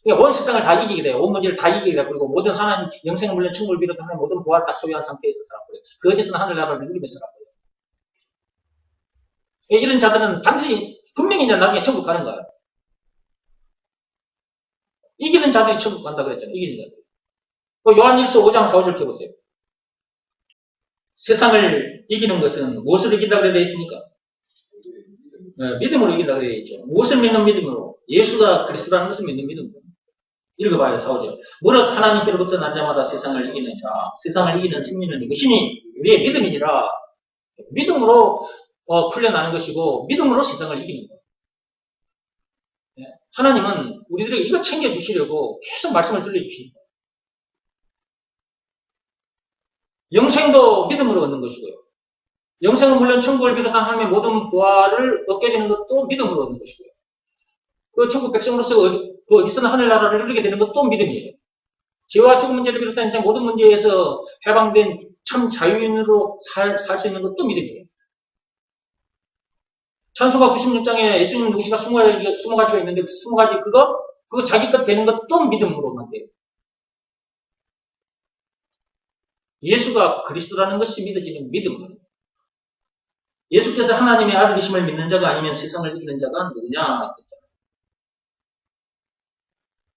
그러니까 온 세상을 다 이기게 돼요. 온 문제를 다 이기게 되고 그리고 모든 하나님 영생을 물론 천국을 비롯한 모든 보화를 딱 소유한 상태에서 살아버려요. 그 어디서는 하늘나라를 누리면서 살아버려요. 이런 자들은 반드시 분명히 이제 나중에 천국 가는 거예요. 이기는 자들이 천국 간다 그랬잖아요. 이기는 자들. 요한일서 5장 4절 펴보세요. 세상을 이기는 것은 무엇을 이긴다고 되어 있습니까? 믿음으로 이긴다고 되어 있죠. 무엇을 믿는 믿음으로? 예수가 그리스도라는 것을 믿는 믿음으로. 읽어봐요. 4절. 무릇 하나님께로부터 난 자마다 세상을 이기는 자, 세상을 이기는 승리는 이것이니 우리의 믿음이니라. 믿음으로 풀려나는 것이고 믿음으로 세상을 이기는 거예요. 하나님은 우리들에게 이거 챙겨주시려고 계속 말씀을 들려주십니다. 영생도 믿음으로 얻는 것이고요. 영생은 물론 천국을 비롯한 하나님의 모든 보화를 얻게 되는 것도 믿음으로 얻는 것이고요. 그 천국 백성으로서 있었는 하늘나라를 누리게 되는 것도 믿음이에요. 죄와 죽음 문제를 비롯한 인생 모든 문제에서 해방된 참 자유인으로 살 수 있는 것도 믿음이에요. 찬송가 96장에 예수님 누구시가 20가지가 있는데 그 20가지 그거 자기 것 되는 것도 믿음으로만 돼요. 예수가 그리스도라는 것이 믿어지는 믿음으로. 예수께서 하나님의 아들이심을 믿는 자가 아니면 세상을 이기는 자가 누구냐?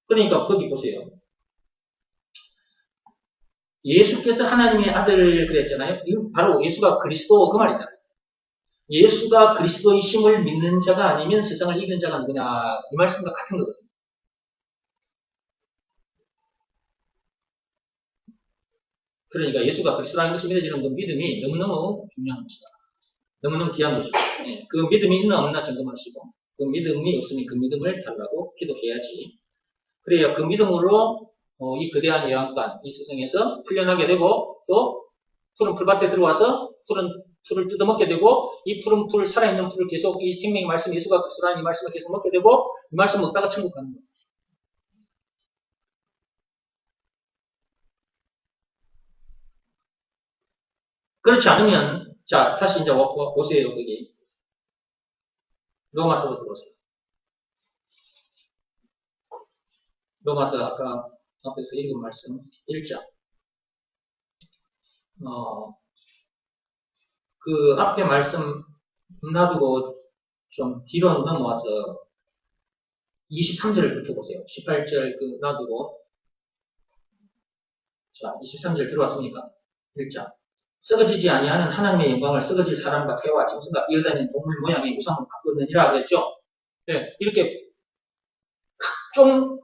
그러니까 거기 보세요. 예수께서 하나님의 아들 그랬잖아요. 이건 바로 예수가 그리스도 그 말이잖아요. 예수가 그리스도이심을 믿는 자가 아니면 세상을 이기는 자가 누구냐 이 말씀과 같은 거거든요. 그러니까 예수가 그리스도라는 것이 믿어지는 그 믿음이 너무너무 중요한 것이다. 너무너무 귀한 것이다. 예, 그 믿음이 있나 없나 점검하시고 그 믿음이 없으면 그 믿음을 달라고 기도해야지. 그래야 그 믿음으로 이 거대한 예언관 이 세상에서 풀려나게 되고 또 푸른 풀밭에 들어와서 푸른 풀을 뜯어먹게 되고 이 푸른 풀 살아있는 풀을 계속 이 생명의 말씀 예수가 그리스도라는 이 말씀을 계속 먹게 되고 이 말씀 먹다가 천국 가는 거예요. 그렇지 않으면 자 다시 이제 보세요. 거기 로마서로 들어오세요. 로마서 아까 앞에서 읽은 말씀 1장 그 앞에 말씀 놔두고 좀 뒤로 넘어와서 23절을 붙여보세요. 18절 그 놔두고 자 23절 들어왔습니까? 1장 썩어지지 아니하는 하나님의 영광을 썩어질 사람과 새와 짐승과 뛰어다니는 동물 모양의 우상으로 바꾸느니라 그랬죠. 네, 이렇게 각종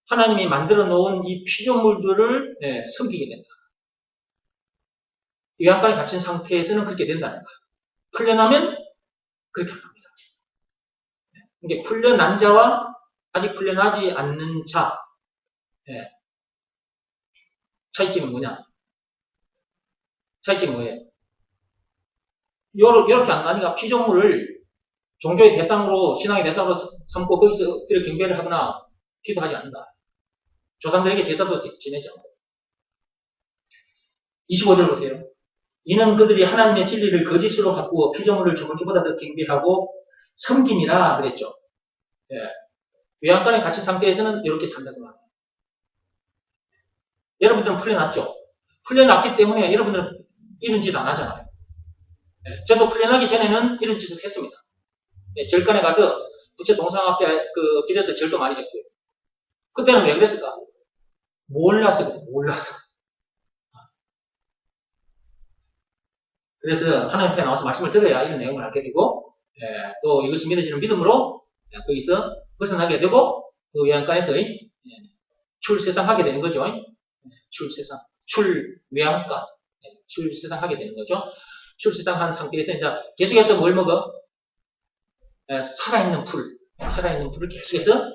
하나님이 만들어 놓은 이 피조물들을 섬기게 된다. 영양간에 갇힌 상태에서는 그렇게 된다는 거야. 풀려나면 그렇게 합니다. 이게 풀려난 자와 아직 풀려나지 않는 자 차이점은 뭐냐? 차이점이 뭐예요? 이렇게 안 나니까 피조물을 종교의 대상으로 신앙의 대상으로 삼고 거기서 이렇게 경배를 하거나 기도하지 않는다. 조상들에게 제사도 지내지 않고. 25절 보세요. 이는 그들이 하나님의 진리를 거짓으로 바꾸어 피조물을 저물주보다 더 경배하고 섬김이라 그랬죠. 외양간에 갇힌 상태에서는 이렇게 산다고 합니다. 여러분들은 풀려났죠? 풀려났기 때문에 여러분들은 이런 짓 안 하잖아요. 저도 풀려나기 전에는 이런 짓을 했습니다. 절간에 가서 부처 동상 앞에 그 길에서 절도 많이 했고요. 그때는 왜 그랬을까? 몰라서. 그래서 하나님 앞에 나와서 말씀을 들어야 이런 내용을 알게 되고 또 이것이 믿어지는 믿음으로 거기서 벗어나게 되고 그 외양간에서 출세상하게 되는 거죠. 출외양간 출세상하게 되는 거죠. 출세상한 상태에서 이제 계속해서 뭘 먹어? 살아있는 풀을 계속해서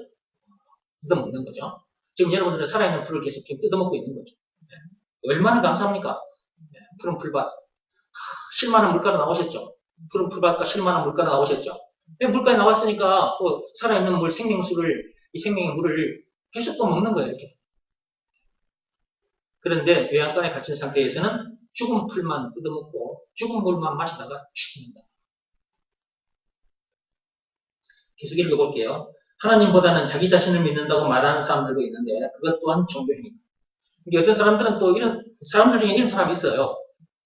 뜯어먹는 거죠. 지금 여러분들은 살아있는 풀을 계속 뜯어먹고 있는 거죠. 얼마나 감사합니까? 푸른 풀밭. 실만한 물가가 나오셨죠? 푸른 풀밭과 실만한 물가가 나오셨죠? 물가에 나왔으니까 또 살아있는 물, 이 생명의 물을 계속 또 먹는 거예요, 이렇게. 그런데 외양간에 갇힌 상태에서는 죽은 풀만 뜯어먹고 죽은 물만 마시다가 죽는다. 계속 읽어볼게요. 하나님보다는 자기 자신을 믿는다고 말하는 사람들도 있는데 그것 또한 종교행위입니다. 어떤 사람들은 또 이런 사람들 중에 이런 사람이 있어요.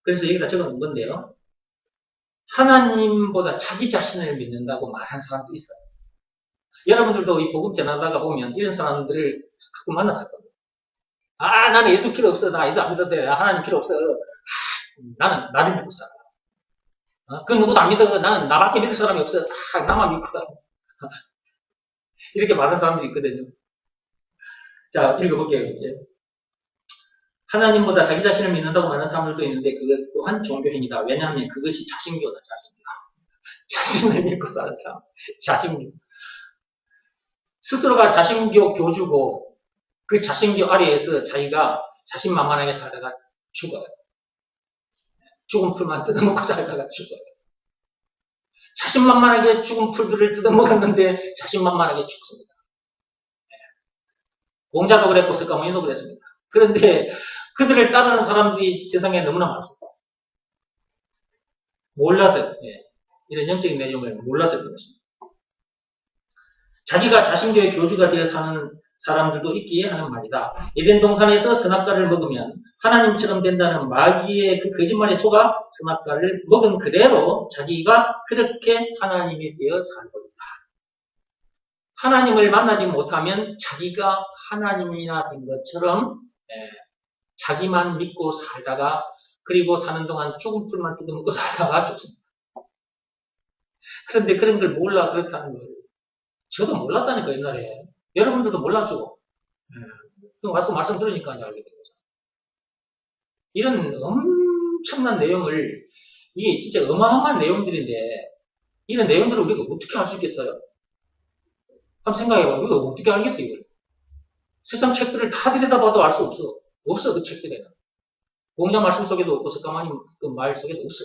그래서 여기다 적어놓은 건데요. 하나님보다 자기 자신을 믿는다고 말하는 사람도 있어요. 여러분들도 이 복음 전하다가 보면 이런 사람들을 가끔 만났을 겁니다. 나는 예수 필요 없어. 나 예수 안 믿어도 돼. 하나님 필요 없어. 나는 나를 믿고 살아. 그 누구도 안 믿어. 나는 나밖에 믿을 사람이 없어. 나만 믿고 살아. 이렇게 말하는 사람들이 있거든요. 자, 읽어볼게요. 이제. 하나님보다 자기 자신을 믿는다고 말하는 사람들도 있는데 그것 또한 종교행위다. 왜냐하면 그것이 자신교다. 자신을 믿고 사는 사람. 자신교. 스스로가 자신교 교주고 그 자신교 아래에서 자기가 자신만만하게 살다가 죽어요. 죽은 풀만 뜯어먹고 살다가 죽어요. 자신만만하게 죽은 풀들을 뜯어먹었는데 자신만만하게 죽습니다. 공자도 그랬고 석가모니도 그랬습니다. 그런데 그들을 따르는 사람들이 세상에 너무나 많습니다. 몰라서 이런 영적인 내용을 몰라서 그런 것입니다. 자기가 자신교의 교주가 되어 사는 사람들도 있기에 하는 말이다. 에덴 동산에서 선악과를 먹으면 하나님처럼 된다는 마귀의 그 거짓말에 속아 선악과를 먹은 그대로 자기가 그렇게 하나님이 되어 살고 있다. 하나님을 만나지 못하면 자기가 하나님이나 된 것처럼 자기만 믿고 살다가 그리고 사는 동안 죽은 풀만 뜯어먹고 살다가 죽습니다. 그런데 그런 걸 몰라 그렇다는 걸 저도 몰랐다니까 옛날에. 여러분들도 몰라주고 와서 말씀 들으니까 알게 된 거죠. 이런 엄청난 내용을 이게 진짜 어마어마한 내용들인데 이런 내용들을 우리가 어떻게 알 수 있겠어요? 한번 생각해봐. 우리가 어떻게 알겠어요? 이걸? 세상 책들을 다 들여다봐도 알 수 없어. 없어 그 책들에는. 공자 말씀 속에도 없고 석가모니 그 말 속에도 없어.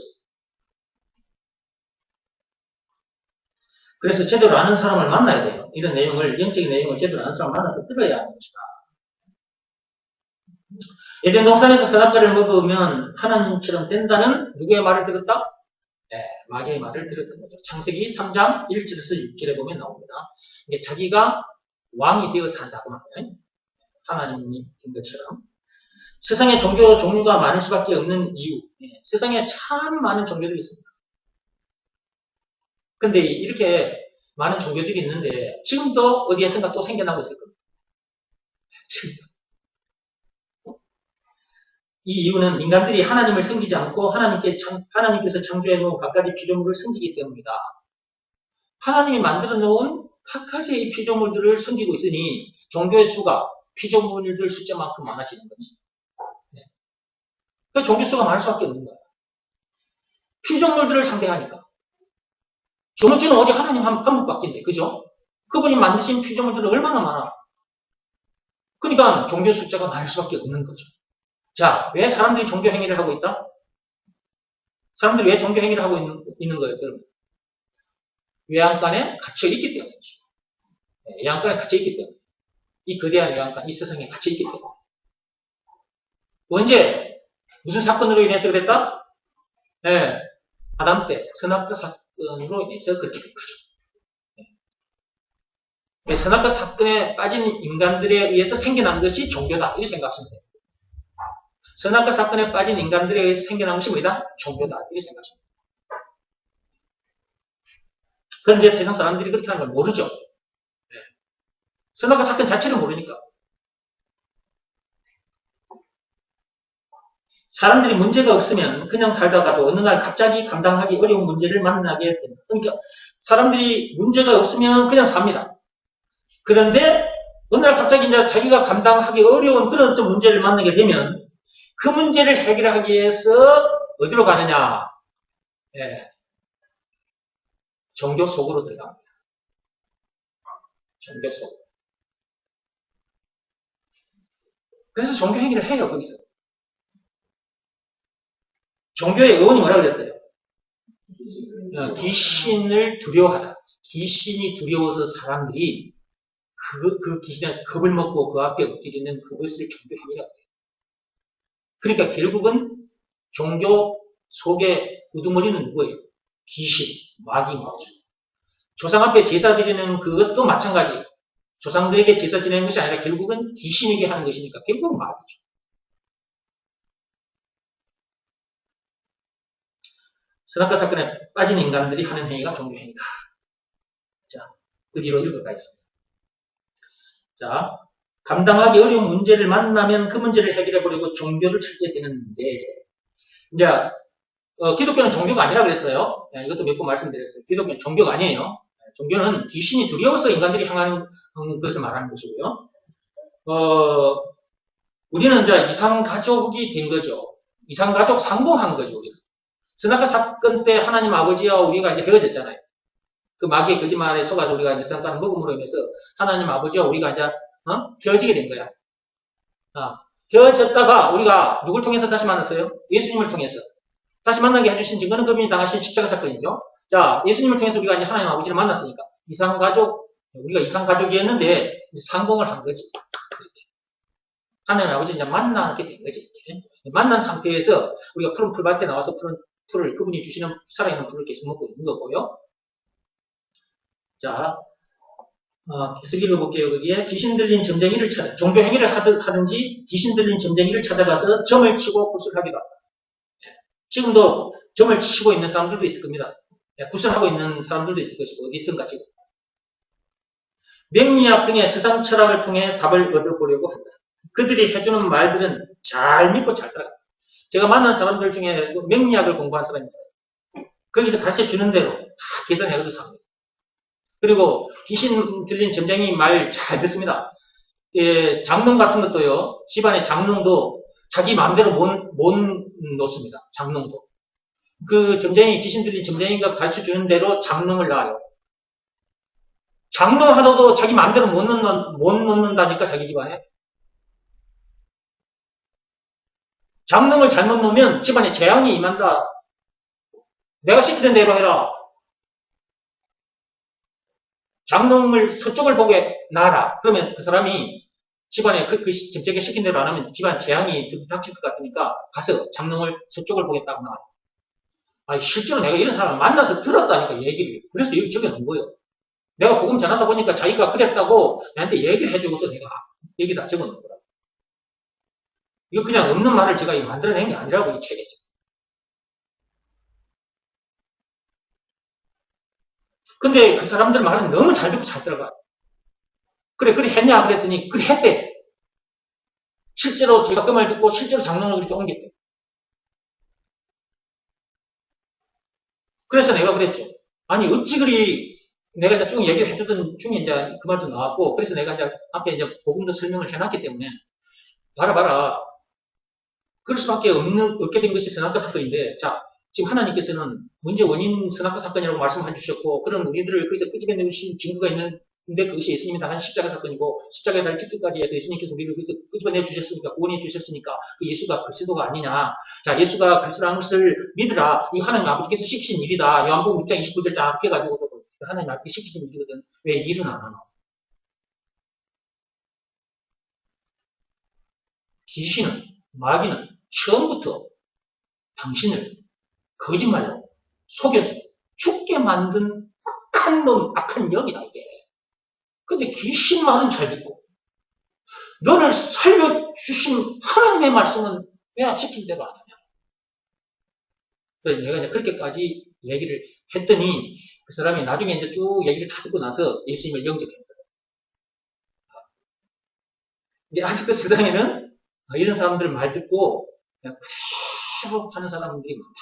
그래서 제대로 아는 사람을 만나야 돼요. 이런 내용을, 영적인 내용을 제대로 아는 사람을 만나서 들어야 하는 것이다. 에덴 동산에서 선악과를 먹으면 하나님처럼 된다는 누구의 말을 들었다? 네, 마귀의 말을 들었던 거죠. 창세기 3장 1절에서 6절에 보면 나옵니다. 이게 자기가 왕이 되어 산다고 말해요. 하나님인 것처럼. 세상에 종교 종류가 많을 수밖에 없는 이유. 세상에 참 많은 종교들이 있습니다. 근데 이렇게 많은 종교들이 있는데 지금도 어디에선가 또 생겨나고 있을 겁니다. 지금도. 이 이유는 인간들이 하나님을 섬기지 않고 하나님께서 창조해 놓은 갖가지 피조물을 섬기기 때문이다. 하나님이 만들어 놓은 갖가지의 피조물들을 섬기고 있으니 종교의 수가 피조물들 숫자만큼 많아지는 거지. 네. 그 종교 수가 많을 수밖에 없는 거야. 피조물들을 상대하니까. 종교는 오직 하나님 한 분밖에, 그죠? 그분이 만드신 피조물들은 얼마나 많아. 그러니까 종교 숫자가 많을 수밖에 없는 거죠. 자, 왜 사람들이 종교 행위를 하고 있다? 사람들이 왜 종교 행위를 하고 있는 거예요, 여러분? 외양간에 갇혀 있기 때문이죠. 외양간에 갇혀 있기 때문에. 이 거대한 외양간, 이 세상에 갇혀 있기 때문에. 언제? 무슨 사건으로 인해서 그랬다? 네, 아담 때 선악과 사건으로 인해서 그렇게 된 거죠. 네. 선악과 사건에 빠진 인간들에 의해서 생겨난 것이 종교다. 이렇게 생각하시면 돼요. 선악과 사건에 빠진 인간들에 의해서 생겨난 것이 뭐다? 종교다. 이렇게 생각하시면 돼요. 그런데 세상 사람들이 그렇게 하는 걸 모르죠. 네. 선악과 사건 자체를 모르니까. 사람들이 문제가 없으면 그냥 살다가도 어느 날 갑자기 감당하기 어려운 문제를 만나게 됩니다. 그러니까 사람들이 문제가 없으면 그냥 삽니다. 그런데 어느 날 갑자기 이제 자기가 감당하기 어려운 그런 어떤 문제를 만나게 되면 그 문제를 해결하기 위해서 어디로 가느냐? 예. 종교 속으로 들어갑니다. 종교 속. 그래서 종교 행위를 해요, 거기서. 종교의 의원이 뭐라 그랬어요? 귀신을 두려워하다. 귀신이 두려워서 사람들이 그 귀신의 겁을 먹고 그 앞에 엎드리는 그것을 종교 행위라고 해요. 그러니까 결국은 종교 속에 우두머리는 누구예요? 귀신, 마귀인 거죠. 조상 앞에 제사 드리는 그것도 마찬가지. 조상들에게 제사 지내는 것이 아니라 결국은 귀신에게 하는 것이니까 결국은 마귀죠. 선악과 사건에 빠진 인간들이 하는 행위가 종교행위다. 자, 그 뒤로 읽어가겠습니다. 자, 감당하기 어려운 문제를 만나면 그 문제를 해결해버리고 종교를 찾게 되는데, 이제, 기독교는 종교가 아니라 그랬어요. 이것도 몇 번 말씀드렸어요. 기독교는 종교가 아니에요. 종교는 귀신이 두려워서 인간들이 향하는 것을 말하는 것이고요. 우리는 이제 이상가족이 된 거죠. 이상가족 상봉한 거죠, 우리는. 선악과 사건 때 하나님 아버지와 우리가 이제 헤어졌잖아요. 그 마귀의 거짓말에 속아서 우리가 이제 선악과를 먹음으로 인해서 하나님 아버지와 우리가 이제 헤어지게 된 거야. 헤어졌다가 우리가 누굴 통해서 다시 만났어요? 예수님을 통해서. 다시 만나게 해주신 증거는 그분이 당하신 십자가 사건이죠. 자, 예수님을 통해서 우리가 이제 하나님 아버지를 만났으니까 우리가 이상가족이었는데 상봉을 한 거지. 하나님 아버지 이제 만나게 된 거지. 만난 상태에서 우리가 푸른 풀밭에 나와서 푸른 풀을 그분이 주시는 살아있는 풀을 계속 먹고 있는 거고요. 자, 계속 읽어볼게요. 거기에 귀신 들린 점쟁이를 찾아, 종교 행위를 하든지 귀신 들린 점쟁이를 찾아가서 점을 치고 구슬하기도 한다. 지금도 점을 치고 있는 사람들도 있을 겁니다. 구슬하고 있는 사람들도 있을 것이고 어디 있은가 지금. 명리학 등의 세상 철학을 통해 답을 얻어보려고 한다. 그들이 해주는 말들은 잘 믿고 잘 따라가. 제가 만난 사람들 중에 명리학을 공부한 사람이 있어요. 거기서 가르쳐 주는 대로 다 계산해가지고 삽니다. 그리고 귀신 들린 점쟁이 말 잘 듣습니다. 예, 장롱 같은 것도요, 집안의 장롱도 자기 마음대로 못 놓습니다. 장롱도. 그 점쟁이, 귀신 들린 점쟁이가 가르쳐 주는 대로 장롱을 놔요. 장롱 하나도 자기 마음대로 못 놓는다니까, 자기 집안에. 장롱을 잘못 놓으면 집안에 재앙이 임한다. 내가 시키는 대로 해라. 장롱을 서쪽을 보게 놔라. 그러면 그 사람이 집안에 그 점쟁이 시킨 대로 안 하면 집안 재앙이 닥칠 것 같으니까 가서 장롱을 서쪽을 보겠다고 놔라. 아니, 실제로 내가 이런 사람을 만나서 들었다니까, 얘기를. 그래서 여기 적어놓은 거예요. 내가 복음 전하다 보니까 자기가 그랬다고 나한테 얘기를 해주고서 내가 여기다 적어놓은 거라. 이거 그냥 없는 말을 제가 만들어낸 게 아니라고, 이 책에. 근데 그 사람들 말은 너무 잘 듣고 잘 들어가. 그래 했냐? 그랬더니, 그래 했대. 실제로 제가 그 말 듣고 실제로 장롱을 그렇게 옮겼대. 그래서 내가 그랬죠. 아니, 어찌 그리 내가 이제 쭉 얘기를 해주던 중에 이제 그 말도 나왔고, 그래서 내가 이제 앞에 이제 복음도 설명을 해놨기 때문에, 봐라. 그럴 수밖에 없게 된 것이 선악과 사건인데, 자, 지금 하나님께서는 문제 원인 선악과 사건이라고 말씀해 주셨고, 그런 우리들을 거기서 끄집어내신 증거가 있는데 그것이 예수님이 당한 십자가 사건이고, 십자가에 달린 죽기까지 해서 예수님께서 우리를 거기서 끄집어내 주셨으니까, 구원해 주셨으니까, 그 예수가 그리스도가 아니냐. 자, 예수가 그리스도라는 것을 믿으라. 이 하나님 아버지께서 시키신 일이다. 요한복음 6장 29절 쫙 해가지고, 하나님 아버지께서 시키신 일이거든. 왜 일은 안 하나? 귀신은, 마귀는 처음부터 당신을 거짓말로 속여서 죽게 만든 악한 놈, 악한 영이다, 이게. 근데 귀신 말은 잘 듣고, 너를 살려주신 하나님의 말씀은 왜 시킨 대로 안 하냐? 그래서 내가 이제 그렇게까지 얘기를 했더니, 그 사람이 나중에 이제 쭉 얘기를 다 듣고 나서 예수님을 영접했어요. 근데 아직도 세상에는 이런 사람들 말 듣고, 그냥 그대로 하는 사람들이 많다.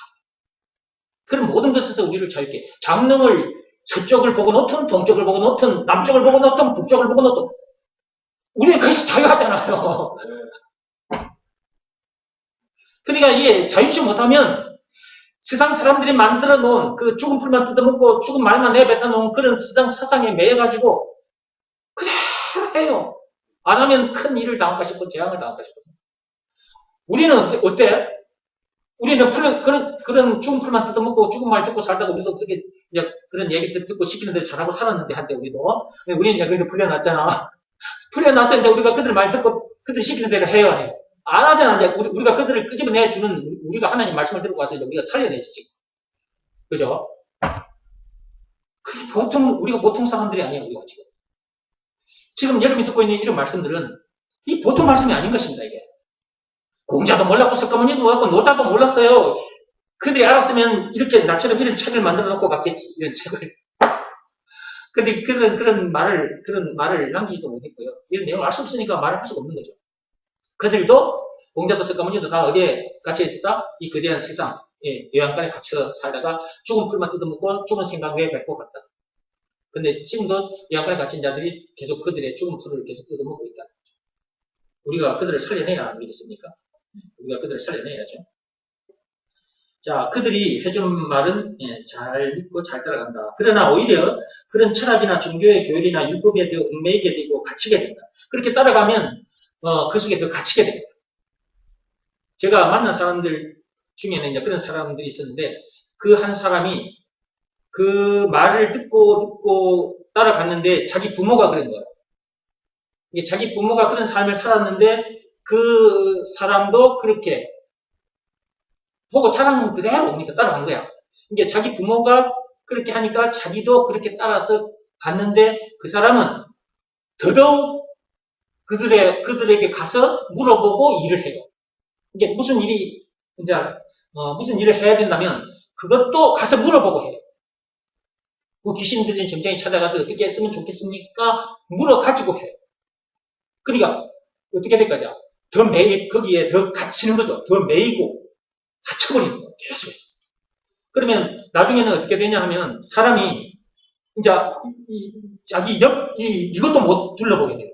그런 모든 것에서 우리를 자유케, 장롱을 서쪽을 보고 놓든, 동쪽을 보고 놓든, 남쪽을 보고 놓든, 북쪽을 보고 놓든, 우리는 그것이 자유하잖아요. 그러니까 이게 자유치 못하면 세상 사람들이 만들어 놓은 그 죽은 풀만 뜯어먹고 죽은 말만 내뱉어 놓은 그런 세상 사상에 매여가지고 그대로 해요. 안 하면 큰 일을 당할까 싶고 재앙을 당할까 싶어서. 우리는 어때? 우리는 그런 죽은 풀만 뜯어먹고 죽은 말 듣고 살다가 우리도 그렇게 이제 그런 얘기 듣고 시키는 대로 잘하고 살았는데 한때 우리도. 우리는 이제 거기서 풀려났잖아. 풀려나서 이제 우리가 그들 말 듣고 그들 시키는 대로 해야 해요. 안 하잖아. 이제 우리가 그들을 끄집어내주는, 우리가 하나님 말씀을 들고 와서 이제 우리가 살려내지, 지금. 그죠? 우리가 보통 사람들이 아니에요, 우리가 지금. 지금 여러분이 듣고 있는 이런 말씀들은 이 보통 말씀이 아닌 것입니다, 이게. 공자도 몰랐고, 석가모니도 몰랐고, 노자도 몰랐어요. 그들이 알았으면 이렇게 나처럼 이런 책을 만들어 놓고 갔겠지, 이런 책을. 근데 그런 말을 남기지도 못했고요. 이런 내용을 알 수 없으니까 말을 할 수가 없는 거죠. 그들도, 공자도 석가모니도 다 어디에 갇혀 있었다? 이 거대한 세상, 요양간에 갇혀 살다가 죽은 풀만 뜯어먹고 죽은 생각 외에 뱉고 갔다. 근데 지금도 요양간에 갇힌 자들이 계속 그들의 죽은 풀을 계속 뜯어먹고 있다. 우리가 그들을 살려내야 안 되겠습니까? 우리가 그들을 살려내야죠. 자, 그들이 해준 말은 잘 믿고 잘 따라간다. 그러나 오히려 그런 철학이나 종교의 교율이나 율법에 더 얽매이게 되고 갇히게 된다. 그렇게 따라가면 그 속에 더 갇히게 됩니다. 제가 만난 사람들 중에는 이제 그런 사람들이 있었는데, 그 한 사람이 그 말을 듣고 따라갔는데 자기 부모가 그런 거예요. 이게 자기 부모가 그런 삶을 살았는데 그 사람도 그렇게 보고 자랑 그대로 옵니까? 따라간 거야. 이게 자기 부모가 그렇게 하니까 자기도 그렇게 따라서 갔는데 그 사람은 더더욱 그들에게 가서 물어보고 일을 해요. 이게 무슨 일을 해야 된다면 그것도 가서 물어보고 해요. 그 귀신 들린 점쟁이 찾아가서 어떻게 했으면 좋겠습니까? 물어가지고 해요. 그러니까 어떻게 될 거냐? 거기에 더 갇히는 거죠. 더 매이고, 갇혀버리는 거예요. 계속해서. 그러면 나중에는 어떻게 되냐 하면, 사람이, 이제, 자기 이것도 못 둘러보게 돼요.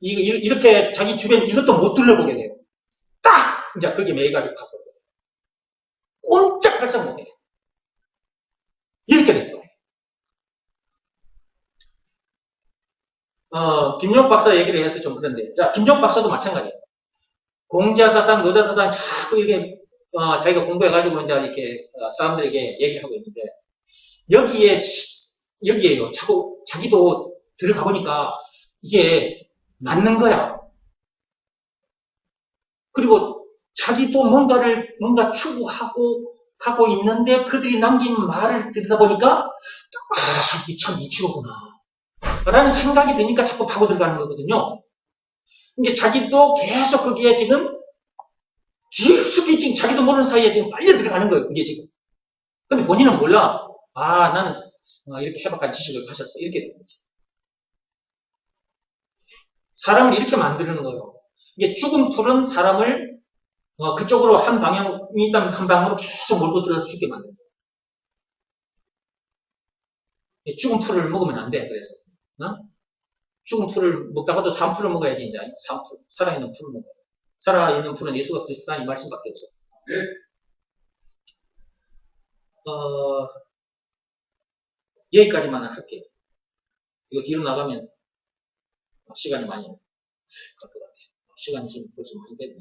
이렇게 자기 주변 이것도 못 둘러보게 돼요. 딱! 이제 거기에 매이가지고 가고. 꼼짝할 수 못해요. 이렇게 된 거예요. 김용 박사 얘기를 해서 좀 그런데, 자, 김용 박사도 마찬가지예요. 공자사상, 노자사상 자꾸 이렇게, 자기가 공부해가지고 이제 이렇게 사람들에게 얘기하고 있는데, 여기에요. 자기도 들어가 보니까 이게 맞는 거야. 그리고 자기도 뭔가 추구하고 가고 있는데 그들이 남긴 말을 듣다 보니까, 이게 참 이치로구나. 라는 생각이 드니까 자꾸 파고 들어가는 거거든요. 이게 자기도 계속 거기에 지금 깊숙이 지금 자기도 모르는 사이에 지금 빨려 들어가는 거예요. 그게 지금. 근데 본인은 몰라. 나는 이렇게 해박한 지식을 가졌어. 이렇게 되는 거지. 사람을 이렇게 만드는 거예요. 이게 죽은 풀은 사람을 그쪽으로 한 방향이 있다면 한 방향으로 계속 몰고 들어서 죽게 만드는 거예요. 죽은 풀을 먹으면 안 돼. 그래서. 죽은 풀을 먹다가도 산 풀을 먹어야지. 이제 살아있는 풀을 먹어요. 살아있는 풀은 예수가 그리스도다 이 말씀밖에 없어. 네? 여기까지만 할게요. 이거 뒤로 나가면 시간이 많이 갈 것 같아요. 시간이 지금 벌써 많이 됐네.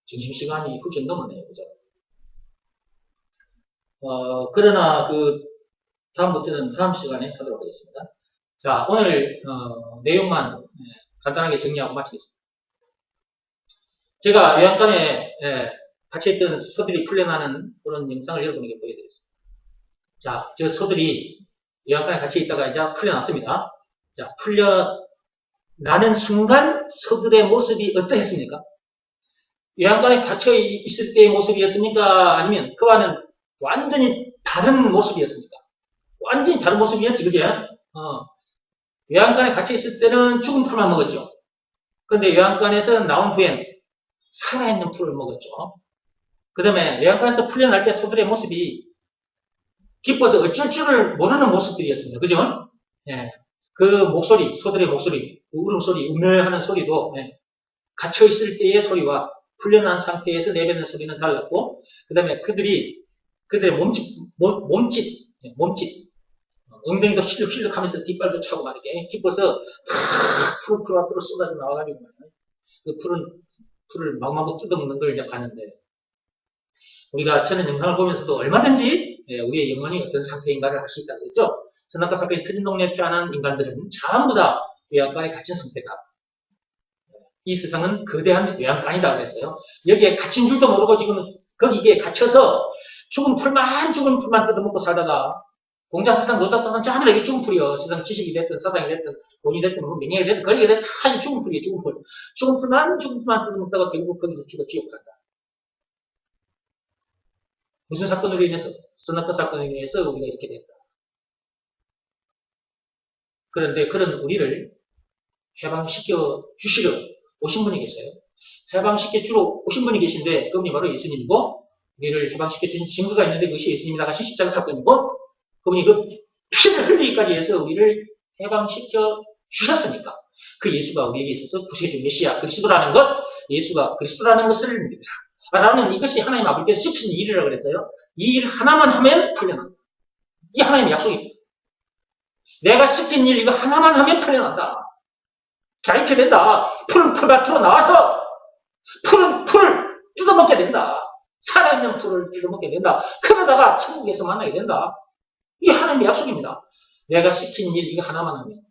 점심시간이 훌쩍 넘었네요. 그죠? 그러나 다음부터는 다음 시간에 하도록 하겠습니다. 자, 오늘 내용만 간단하게 정리하고 마치겠습니다. 제가 요양간에 같이 있던 소들이 풀려나는 그런 영상을 여러분에게 보여드렸습니다. 자, 저 소들이 요양간에 같이 있다가 이제 풀려났습니다. 자, 풀려나는 순간 소들의 모습이 어떠했습니까? 요양간에 갇혀 있을 때의 모습이었습니까? 아니면 그와는 완전히 다른 모습이었습니까? 완전히 다른 모습이었지, 그죠? 요양간에 갇혀 있을 때는 죽은 풀만 먹었죠. 그런데 요양간에서 나온 후엔 살아있는 풀을 먹었죠. 그 다음에 요양간에서 풀려날 때 소들의 모습이 기뻐서 어쩔 줄을 모르는 모습들이었습니다. 그죠? 예. 그 목소리, 소들의 목소리, 그 울음소리, 음멸하는 소리도 갇혀있을 때의 소리와 풀려난 상태에서 내뱉는 소리는 달랐고, 그 다음에 그들의 몸짓, 엉덩이도 힐륵힐륵 하면서 뒷발도 차고 말이게 기뻐서 풀 앞으로 쏟아져 나와가지고 그 풀을 마구마구 뜯어먹는 걸 이제 봤는데, 우리가 저는 영상을 보면서도 얼마든지 우리의 영혼이 어떤 상태인가를 알 수 있다고 했죠. 선악과 사건이 터진 동네에 태어난 인간들은 전부 다 요양간에 갇힌 상태다. 이 세상은 거대한 요양간이다 그랬어요. 여기에 갇힌 줄도 모르고 지금 거기에 갇혀서 죽은 풀만 뜯어먹고 살다가 공자사상, 노자사상 전부 이게 죽은 풀이요. 세상 지식이 됐든 사상이 됐든 돈이 됐든 명예가 됐든 거기에 됐든 다 죽은 풀이에요. 죽은 풀. 죽은 풀만 뜯어먹다가 결국 거기서 죽어 지옥 간다. 무슨 사건으로 인해서? 선악과 사건으로 인해서 우리가 이렇게 됐다. 그런데 그런 우리를 해방시켜 주시려 오신 분이 계세요. 해방시켜 주러 오신 분이 계신데 그분이 바로 예수님이고, 우리를 해방시켜 주신 증거가 있는데 그것이 예수님이 나가신 십자가 사건이고, 그분이 그 피를 흘리기까지 해서 우리를 해방시켜 주셨으니까 그 예수가 우리에게 있어서 구세주 메시아 그리스도라는 것, 예수가 그리스도라는 것을 믿으라. 나는 이것이 하나님 아버지께서 시키신 일이라고 그랬어요. 이 일 하나만 하면 풀려난다. 이 하나님의 약속입니다. 내가 시킨 일 이거 하나만 하면 풀려난다. 자, 이렇게 된다. 풀은 풀밭으로 나와서 풀을 뜯어먹게 된다. 살아있는 풀을 뜯어먹게 된다. 그러다가 천국에서 만나게 된다. 이게 하나님의 약속입니다. 내가 시킨 일 이거 하나만 하면,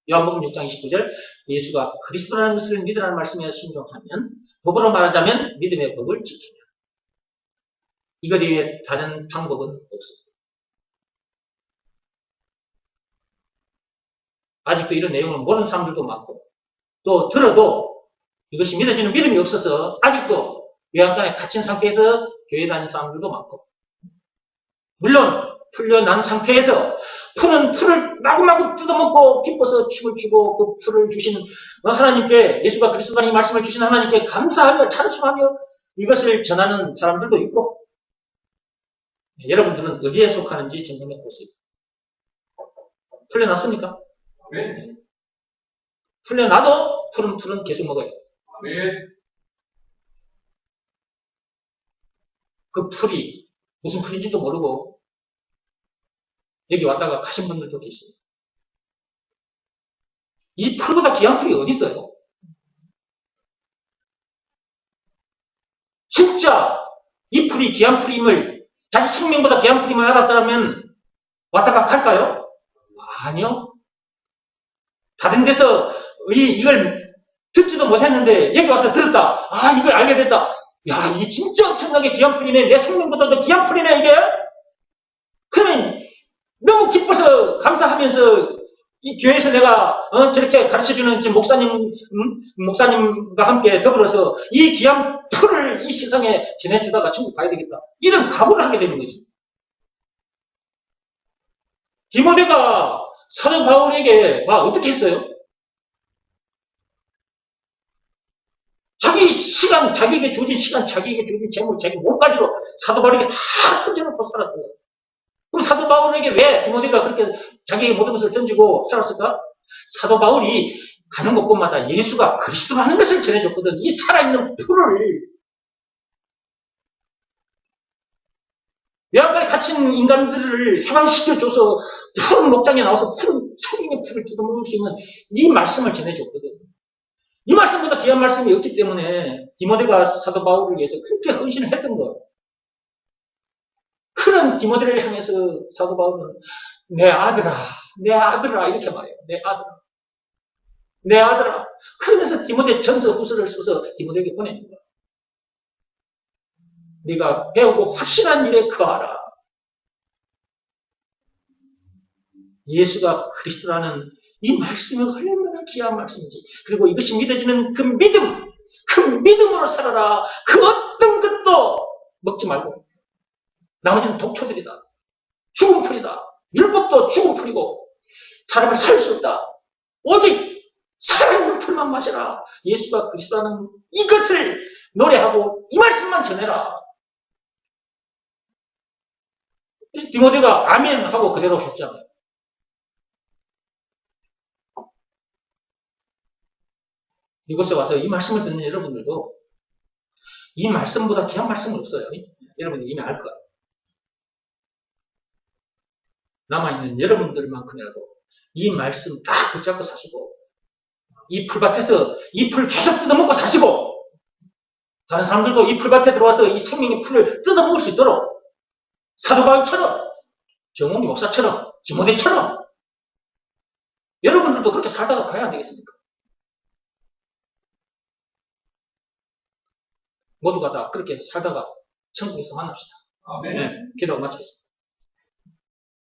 요한복음 6장 29절, 예수가 그리스도라는 것을 믿으라는 말씀에 순종하면, 법으로 말하자면 믿음의 법을 지키며, 이것 외에 다른 방법은 없습니다. 아직도 이런 내용을 모르는 사람들도 많고, 또 들어도 이것이 믿어지는 믿음이 없어서 아직도 요양간에 갇힌 상태에서 교회 다니는 사람들도 많고, 물론 풀려난 상태에서 풀을 마구마구 뜯어먹고 기뻐서 춤을 추고 그 풀을 주시는 하나님께, 예수가 그리스도라는 이 말씀을 주신 하나님께 감사하며 찬송하며 이것을 전하는 사람들도 있고, 여러분들은 어디에 속하는지 점검해 보세요. 풀려났습니까? 네. 풀려나도 풀은 계속 먹어요. 네. 그 풀이 무슨 풀인지도 모르고 여기 왔다가 가신 분들도 계세요. 이 풀보다 귀한 풀이 어디 있어요? 진짜 이 풀이 귀한 풀임을, 자기 생명보다 귀한 풀임을 알았다면 왔다가 갈까요? 아니요. 다른 데서 이걸 듣지도 못했는데 여기 와서 들었다. 아, 이걸 알게 됐다. 야, 이게 진짜 엄청나게 귀한 풀이네. 내 생명보다 더 귀한 풀이네, 이게. 그러면 너무 기뻐서 감사하면서 이 교회에서 내가 저렇게 가르쳐주는 목사님과 함께 더불어서 이 귀한 풀을 이 세상에 전해주다가 천국 가야 되겠다. 이런 각오를 하게 되는 거지. 디모데가 사도 바울에게 어떻게 했어요? 자기 시간, 자기에게 주어진 시간, 자기에게 주어진 재물, 자기 몸까지도 사도 바울에게 다 던져놓고 살았어요. 그럼 사도 바울에게 왜 디모데가 그렇게 자기의 모든 것을 던지고 살았을까? 사도 바울이 가는 곳곳마다 예수가 그리스도라는 것을 전해줬거든. 이 살아있는 풀을, 외양간에 갇힌 인간들을 해방시켜줘서 푸른 목장에 나와서 푸른 성령의 풀을 뜯어먹을 수 있는 이 말씀을 전해줬거든. 이 말씀보다 귀한 말씀이 없기 때문에 디모데가 사도 바울을 위해서 그렇게 헌신을 했던 거예요. 그런 디모데를 향해서 사도 바울은 내 아들아, 내 아들아 이렇게 말해요. 내 아들아, 내 아들아. 그러면서 디모데 전서 후서를 써서 디모데에게 보내는 거야. 네가 배우고 확실한 일에 거하라. 예수가 그리스도라는 이 말씀이 얼마나 귀한 말씀인지, 그리고 이것이 믿어지는 그 믿음으로 살아라. 그 어떤 것도 먹지 말고 나머지는 독초들이다. 죽은 풀이다. 율법도 죽은 풀이고 사람을 살 수 없다. 오직 살아있는 풀만 마셔라. 예수가 그리스도라는 이것을 노래하고 이 말씀만 전해라. 그래서 디모데가 아멘 하고 그대로 했잖아요. 이곳에 와서 이 말씀을 듣는 여러분들도 이 말씀보다 귀한 말씀은 없어요. 여러분이 이미 알 거예요. 남아있는 여러분들만큼이라도 이 말씀 딱 붙잡고 사시고, 이 풀밭에서 이 풀 계속 뜯어먹고 사시고, 다른 사람들도 이 풀밭에 들어와서 이 생명의 풀을 뜯어먹을 수 있도록 사도 바울처럼, 정홍기 목사처럼, 디모데처럼 여러분들도 그렇게 살다가 가야 안 되겠습니까? 모두가 다 그렇게 살다가 천국에서 만납시다. 아멘. 네, 기도 마치겠습니다.